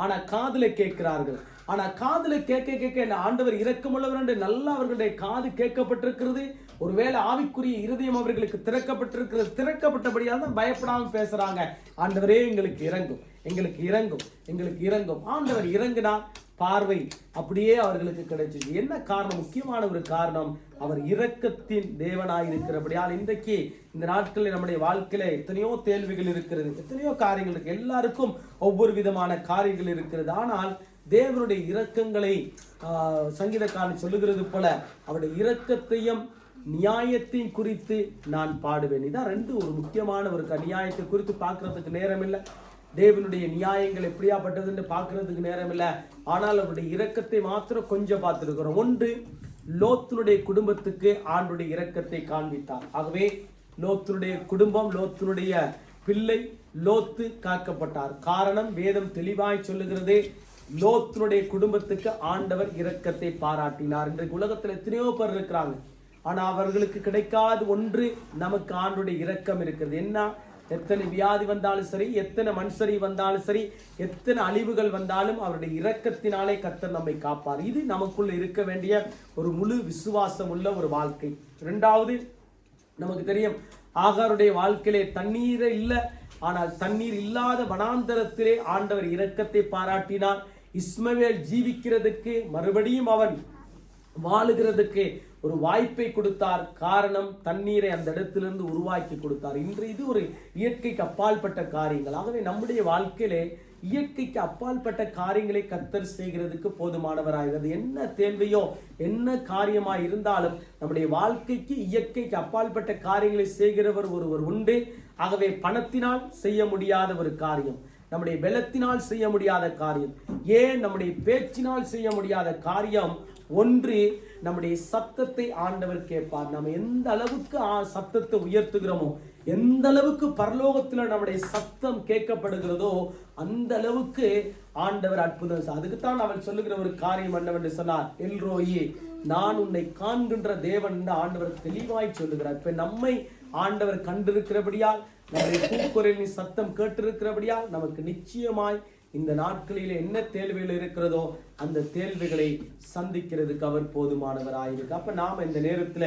[SPEAKER 3] ஆனா காதுல கேட்கிறார்கள். ஆனா காதுல கேட்க கேட்க ஆண்டவர் இரக்கம் உள்ளவர் என்று நல்லா அவர்களுடைய காது கேட்கப்பட்டிருக்கிறது. ஒருவேளை ஆவிக்குரிய இருதயம் அவர்களுக்கு திறக்கப்பட்டிருக்கிறது. திறக்கப்பட்டபடியால் தான் பயப்படாமல் பேசுறாங்க, ஆண்டவரே எங்களுக்கு இறங்கும், எங்களுக்கு இறங்கும், எங்களுக்கு இறங்கும். ஆண்டவர் இறங்கினார், பார்வை அப்படியே அவர்களுக்கு கிடைச்சது. என்ன காரணம்? முக்கியமான ஒரு காரணம், அவர் இரக்கத்தின் தேவனாய் இருக்கிறபடியால். இன்றைக்கு இந்த நாட்களில் நம்முடைய வாழ்க்கையில எத்தனையோ தேர்வுகள் இருக்கிறது, எத்தனையோ காரியங்கள் இருக்கு, எல்லாருக்கும் ஒவ்வொரு விதமான காரியங்கள் இருக்கிறது. ஆனால் தேவனுடைய இரக்கங்களை சங்கீதக்காரன் சொல்லுகிறது போல அவருடைய இரக்கத்தையும் நியாயத்தையும் குறித்து நான் பாடுவேன். இதான் 2 ஒரு முக்கியமான ஒரு நியாயத்தை குறித்து பார்க்கறதுக்கு நேரம் இல்லை, தேவனுடைய நியாயங்கள் எப்படியாப்பட்டதுன்னு பார்க்கறதுக்கு நேரம் இல்லை. ஆனால் அவருடைய இரக்கத்தை மாத்திரம் கொஞ்சம் பார்த்துருக்கிறோம். ஒன்று, லோத்தினுடைய குடும்பத்துக்கு ஆண்டுடைய இரக்கத்தை காண்பித்தார். ஆகவே லோத்தினுடைய குடும்பம், லோத்தினுடைய பிள்ளை லோத்து காக்கப்பட்டார். காரணம் வேதம் தெளிவாய் சொல்லுகிறது, லோத்தினுடைய குடும்பத்துக்கு ஆண்டவர் இரக்கத்தை பாராட்டினார். இன்றைக்கு உலகத்தில் எத்தனையோ பேர் இருக்கிறாங்க, ஆனா அவர்களுக்கு கிடைக்காத ஒன்று, நமக்கு ஆண்டுடைய இரக்கம் இருக்கிறது. என்ன? எத்தனை வியாதி வந்தாலும் சரி, எத்தனை மனுஷரி வந்தாலும் சரி, எத்தனை அழிவுகள் வந்தாலும் அவருடைய இரக்கத்தினாலே கர்த்தர் நம்மை காப்பார். இது நமக்குள்ள இருக்க வேண்டிய ஒரு முழு விசுவாசம் உள்ள ஒரு வாழ்க்கை. 2வது, நமக்கு தெரியும் ஆகாருடைய வாழ்க்கையிலே தண்ணீரே இல்லை, ஆனால் தண்ணீர் இல்லாத வனாந்தரத்திலே ஆண்டவர் இரக்கத்தை பாராட்டினார். இஸ்மவேல் ஜீவிக்கிறதுக்கு, மறுபடியும் அவன் வாழுகிறதுக்கு ஒரு வாய்ப்பை கொடுத்தார். காரணம், தண்ணீரை அந்த இடத்திலிருந்து உருவாக்கி கொடுத்தார். இன்று இது ஒரு இயற்கைக்கு அப்பாற்பட்ட காரியங்கள். ஆகவே நம்முடைய வாழ்க்கையிலே இயற்கைக்கு அப்பாற்பட்ட காரியங்களை கர்த்தர் செய்கிறதுக்கு போதுமானவராகிறது. என்ன தேவையோ, என்ன காரியமாய் இருந்தாலும் நம்முடைய வாழ்க்கைக்கு இயற்கைக்கு அப்பாற்பட்ட காரியங்களை செய்கிறவர் ஒருவர் உண்டு. ஆகவே பணத்தினால் செய்ய முடியாத ஒரு காரியம், நம்முடைய பலத்தினால் செய்ய முடியாத காரியம், ஏன் நம்முடைய பேச்சினால் செய்ய முடியாத காரியம் ஒன்று, நம்முடைய சத்தத்தை ஆண்டவர் கேட்பார். நம்ம எந்த அளவுக்கு சத்தத்தை உயர்த்துகிறோமோ, எந்த அளவுக்கு பரலோகத்தில் நம்முடைய சத்தம் கேட்கப்படுகிறதோ அந்த அளவுக்கு ஆண்டவர் அற்புதம். அதுக்குத்தான் அவன் சொல்லுகிற ஒரு காரியம் என்னவென்று சொன்னார், எல்ரோயி, நான் உன்னை காண்கின்ற தேவன் என்று ஆண்டவர் தெளிவாய் சொல்லுகிறார். இப்ப நம்மை ஆண்டவர் கண்டிருக்கிறபடியால், நம்முடைய கூக்குரலின் சத்தம் கேட்டிருக்கிறபடியால் நமக்கு நிச்சயமாய் இந்த நாட்களில் என்ன தேவைகள் இருக்கிறதோ அந்த தேவைகளை சந்திக்கிறதுக்கு அவர் போதுமானவராயிருக்கு. அப்ப நாம இந்த நேரத்துல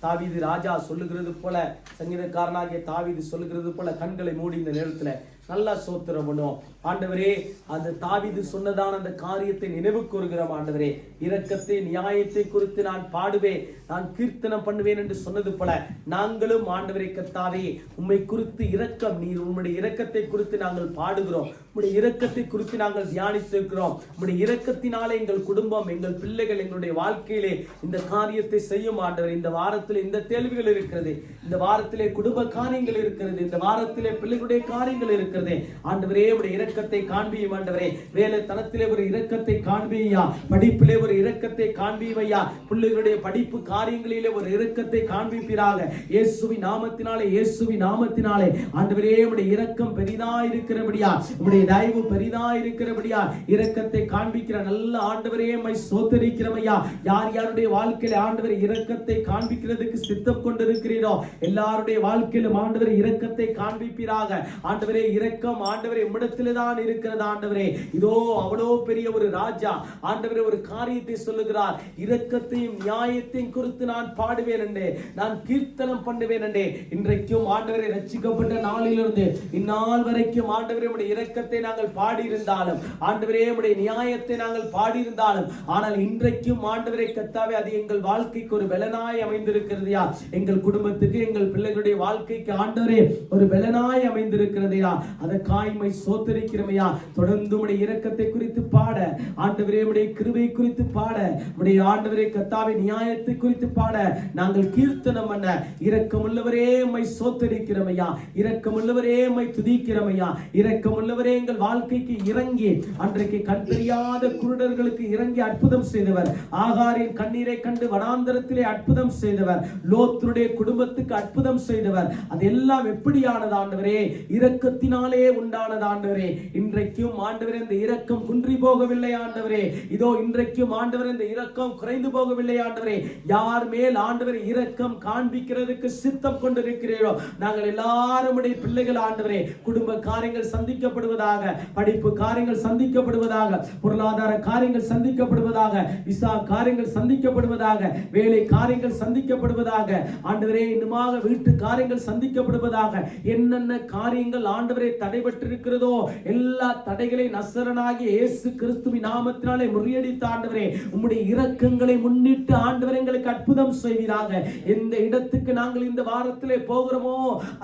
[SPEAKER 3] தாவீது ராஜா சொல்லுகிறது போல, சங்கீதக்காரனாகிய தாவீது சொல்லுகிறது போல கண்களை மூடி இந்த நேரத்துல நல்லா சோத்திரம் பண்ணும். ஆண்டவரே அந்த தாவீது சொன்னதான அந்த காரியத்தை நினைவு கூறுகிறோம் ஆண்டவரே. இரக்கத்தை நியாயத்தை குறித்து நான் பாடுவேன், நான் கீர்த்தனம் பண்ணுவேன் என்று சொன்னது போல நாங்களும் ஆண்டவரே கர்த்தாவே உம்மை குறித்து இரக்கம், நீர் உம்முடைய இரக்கத்தை குறித்து நாங்கள் பாடுகிறோம், உம்முடைய இரக்கத்தை குறித்து நாங்கள் தியானித்திருக்கிறோம். உம்முடைய இரக்கத்தினாலே எங்கள் குடும்பம், எங்கள் பிள்ளைகள், எங்களுடைய வாழ்க்கையிலே இந்த காரியத்தை செய்யும் ஆண்டவரே. இந்த வாரத்தில் இந்த கேள்விகள் இருக்கிறது, இந்த வாரத்திலே குடும்ப காரியங்கள் இருக்கிறது, இந்த வாரத்திலே பிள்ளைகளுடைய காரியங்கள் இருக்கிறது ஆண்டவரே. உடைய இரக்கத்தை காண்பியும் ஆண்டவரே. வேலைத்தனத்திலே ஒரு இரக்கத்தை காண்பியா, படிப்பிலே ஒரு இரக்கத்தை காண்பிவையா, பிள்ளைகளுடைய படிப்பு காரியங்களிலே ஒரு இரக்கத்தை காண்பிப்பீராக இயேசுவின் நாமத்தினாலே, இயேசுவின் நாமத்தினாலே ஆண்டவரே. உடைய இரக்கம் பெரிதா இருக்கிறபடியா, உடைய தயவு பெரிதா இருக்கிறபடியா இரக்கத்தை காண்பிக்கிற நல்ல ஆண்டவரே உம்மை ஸ்தோத்திரிக்கிறோமையா. யார் யாருடைய வாழ்க்கையில ஆண்டவரே இரக்கத்தை காண்பிக்கிறதுக்கு சித்தம் கொண்டிருக்கிறீரோ எல்லாருடைய வாழ்க்கையிலும் ஆண்டவரே இரக்கத்தை காண்பிப்பீராக ஆண்டவரே. இரக்கம் ஆண்டவரே உம்மிடத்திலே தான் இருக்கிறது ஆண்டவரே. இதோ அவ்வளோ பெரிய ஒரு ராஜா ஆண்டவரே ஒரு காரியத்தை சொல்லுகிறார், இரக்கத்தையும் நியாயத்தையும் குறித்து நான் பாடுவேன் என்றே, நான் கீர்த்தனம் பண்ணுவேன் என்றே. இன்றைக்கும் ஆண்டவரை ரட்சிக்கப்பட்ட நாளிலிருந்து இந்நாள் வரைக்கும் ஆண்டவரே உம்முடைய இரக்கத்தை நாங்கள் பாடியிருந்தாலும், ஆண்டவரே உம்முடைய நியாயத்தை நாங்கள் பாடியிருந்தாலும், ஆனால் இன்றைக்கும் ஆண்டவரை கர்த்தாவே அது எங்கள் வாழ்க்கைக்கு ஒரு பலனாய் அமைந்திருக்கிறதையா, எங்கள் குடும்பத்துக்கு, எங்கள் பிள்ளைகளுடைய வாழ்க்கைக்கு ஆண்டவரே ஒரு பலனாய் அமைந்திருக்கிறதையா. அதற்காய் உம்மை ஸ்தோத்திரிக்கிறோமையா. தொடர்ந்து உம்முடைய இரக்கத்தை குறித்து பாட ஆண்டவரே, உம்முடைய கிருபை குறித்து பாட, உம்முடைய ஆண்டவரே கர்த்தாவே நியாயத்தை குறித்து பாட நாங்கள் கீர்த்தனம் பண்ண, இரக்கமுள்ளவரே உம்மை ஸ்தோத்திரிக்கிறோமையா, இரக்கமுள்ளவரே உம்மை துதிக்கிறோமையா, இரக்கமுள்ளவரே எங்கள் வாழ்க்கைக்கு இறங்கி அன்றைக்கு கண் தெரியாத குருடர்களுக்கு இறங்கி அற்புதம் செய்தவர், ஆகாரின் கண்ணீரை கண்டு வனாந்தரத்திலே அற்புதம் செய்தவர், லோத்துடைய குடும்பத்துக்கு அற்புதம் செய்தவர். அதெல்லாம் எப்படியானது ஆண்டவரே? இரக்கத்தினாலே உண்டானது ஆண்டவரே. இன்றைக்கும் ஆண்டவரே இந்த இரக்கம் குன்றி போகவில்லை ஆண்டவரே. இதோ இன்றைக்கும் ஆண்டவரே இந்த இரக்கம் குறைந்து போகவில்லை ஆண்டவரே. யார் மேல் ஆண்டவரே இரக்கம் காண்பிக்கிறதுக்கு சித்தம் கொண்டிருக்கிறீரோ நாங்கள் எல்லாரும் உடைய பிள்ளைகள் ஆண்டவரே. குடும்ப காரியங்கள் சந்திக்கப்படுவதாக, படிப்பு காரியங்கள் சந்திக்கப்படுவதாக, பொருளாதார காரியங்கள் சந்திக்கப்படுவதாக, விசா காரியங்கள் சந்திக்கப்படுவதாக, வேலை காரியங்கள் சந்திக்கப்படுவதாக ஆண்டவரே. இன்னுமாக வீட்டு காரியங்கள் சந்திக்கப்படுவதாக. என்னென்ன காரியங்கள் ஆண்டவரே தடைபட்டிருக்கிறதோ எல்லா தடைகளை நசரனாகிய இயேசு கிறிஸ்துவின் நாமத்தினாலே முறியடித்த ஆண்டவரே உம்முடைய இரக்கங்களை முன்னிட்டு ஆண்டவரே எங்களுக்கு அற்புதம் செய்வீராக. எந்த இடத்துக்கு நாங்கள் இந்த வாரத்திலே போகிறோமோ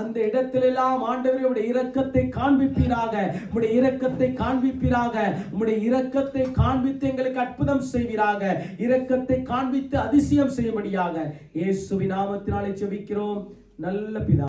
[SPEAKER 3] அந்த இடத்திலெல்லாம் ஆண்டவரே உம்முடைய இரக்கத்தை காண்பிப்பீராக, உம்முடைய இரக்கத்தை காண்பிப்பீராக, உம்முடைய இரக்கத்தை காண்பித்து எங்களுக்கு அற்புதம் செய்வீராக, இரக்கத்தை காண்பித்து அதிசயம் செய்யும்படியாக இயேசுவின் நாமத்தினாலே ஜெபிக்கிறோம் நல்ல பிதா.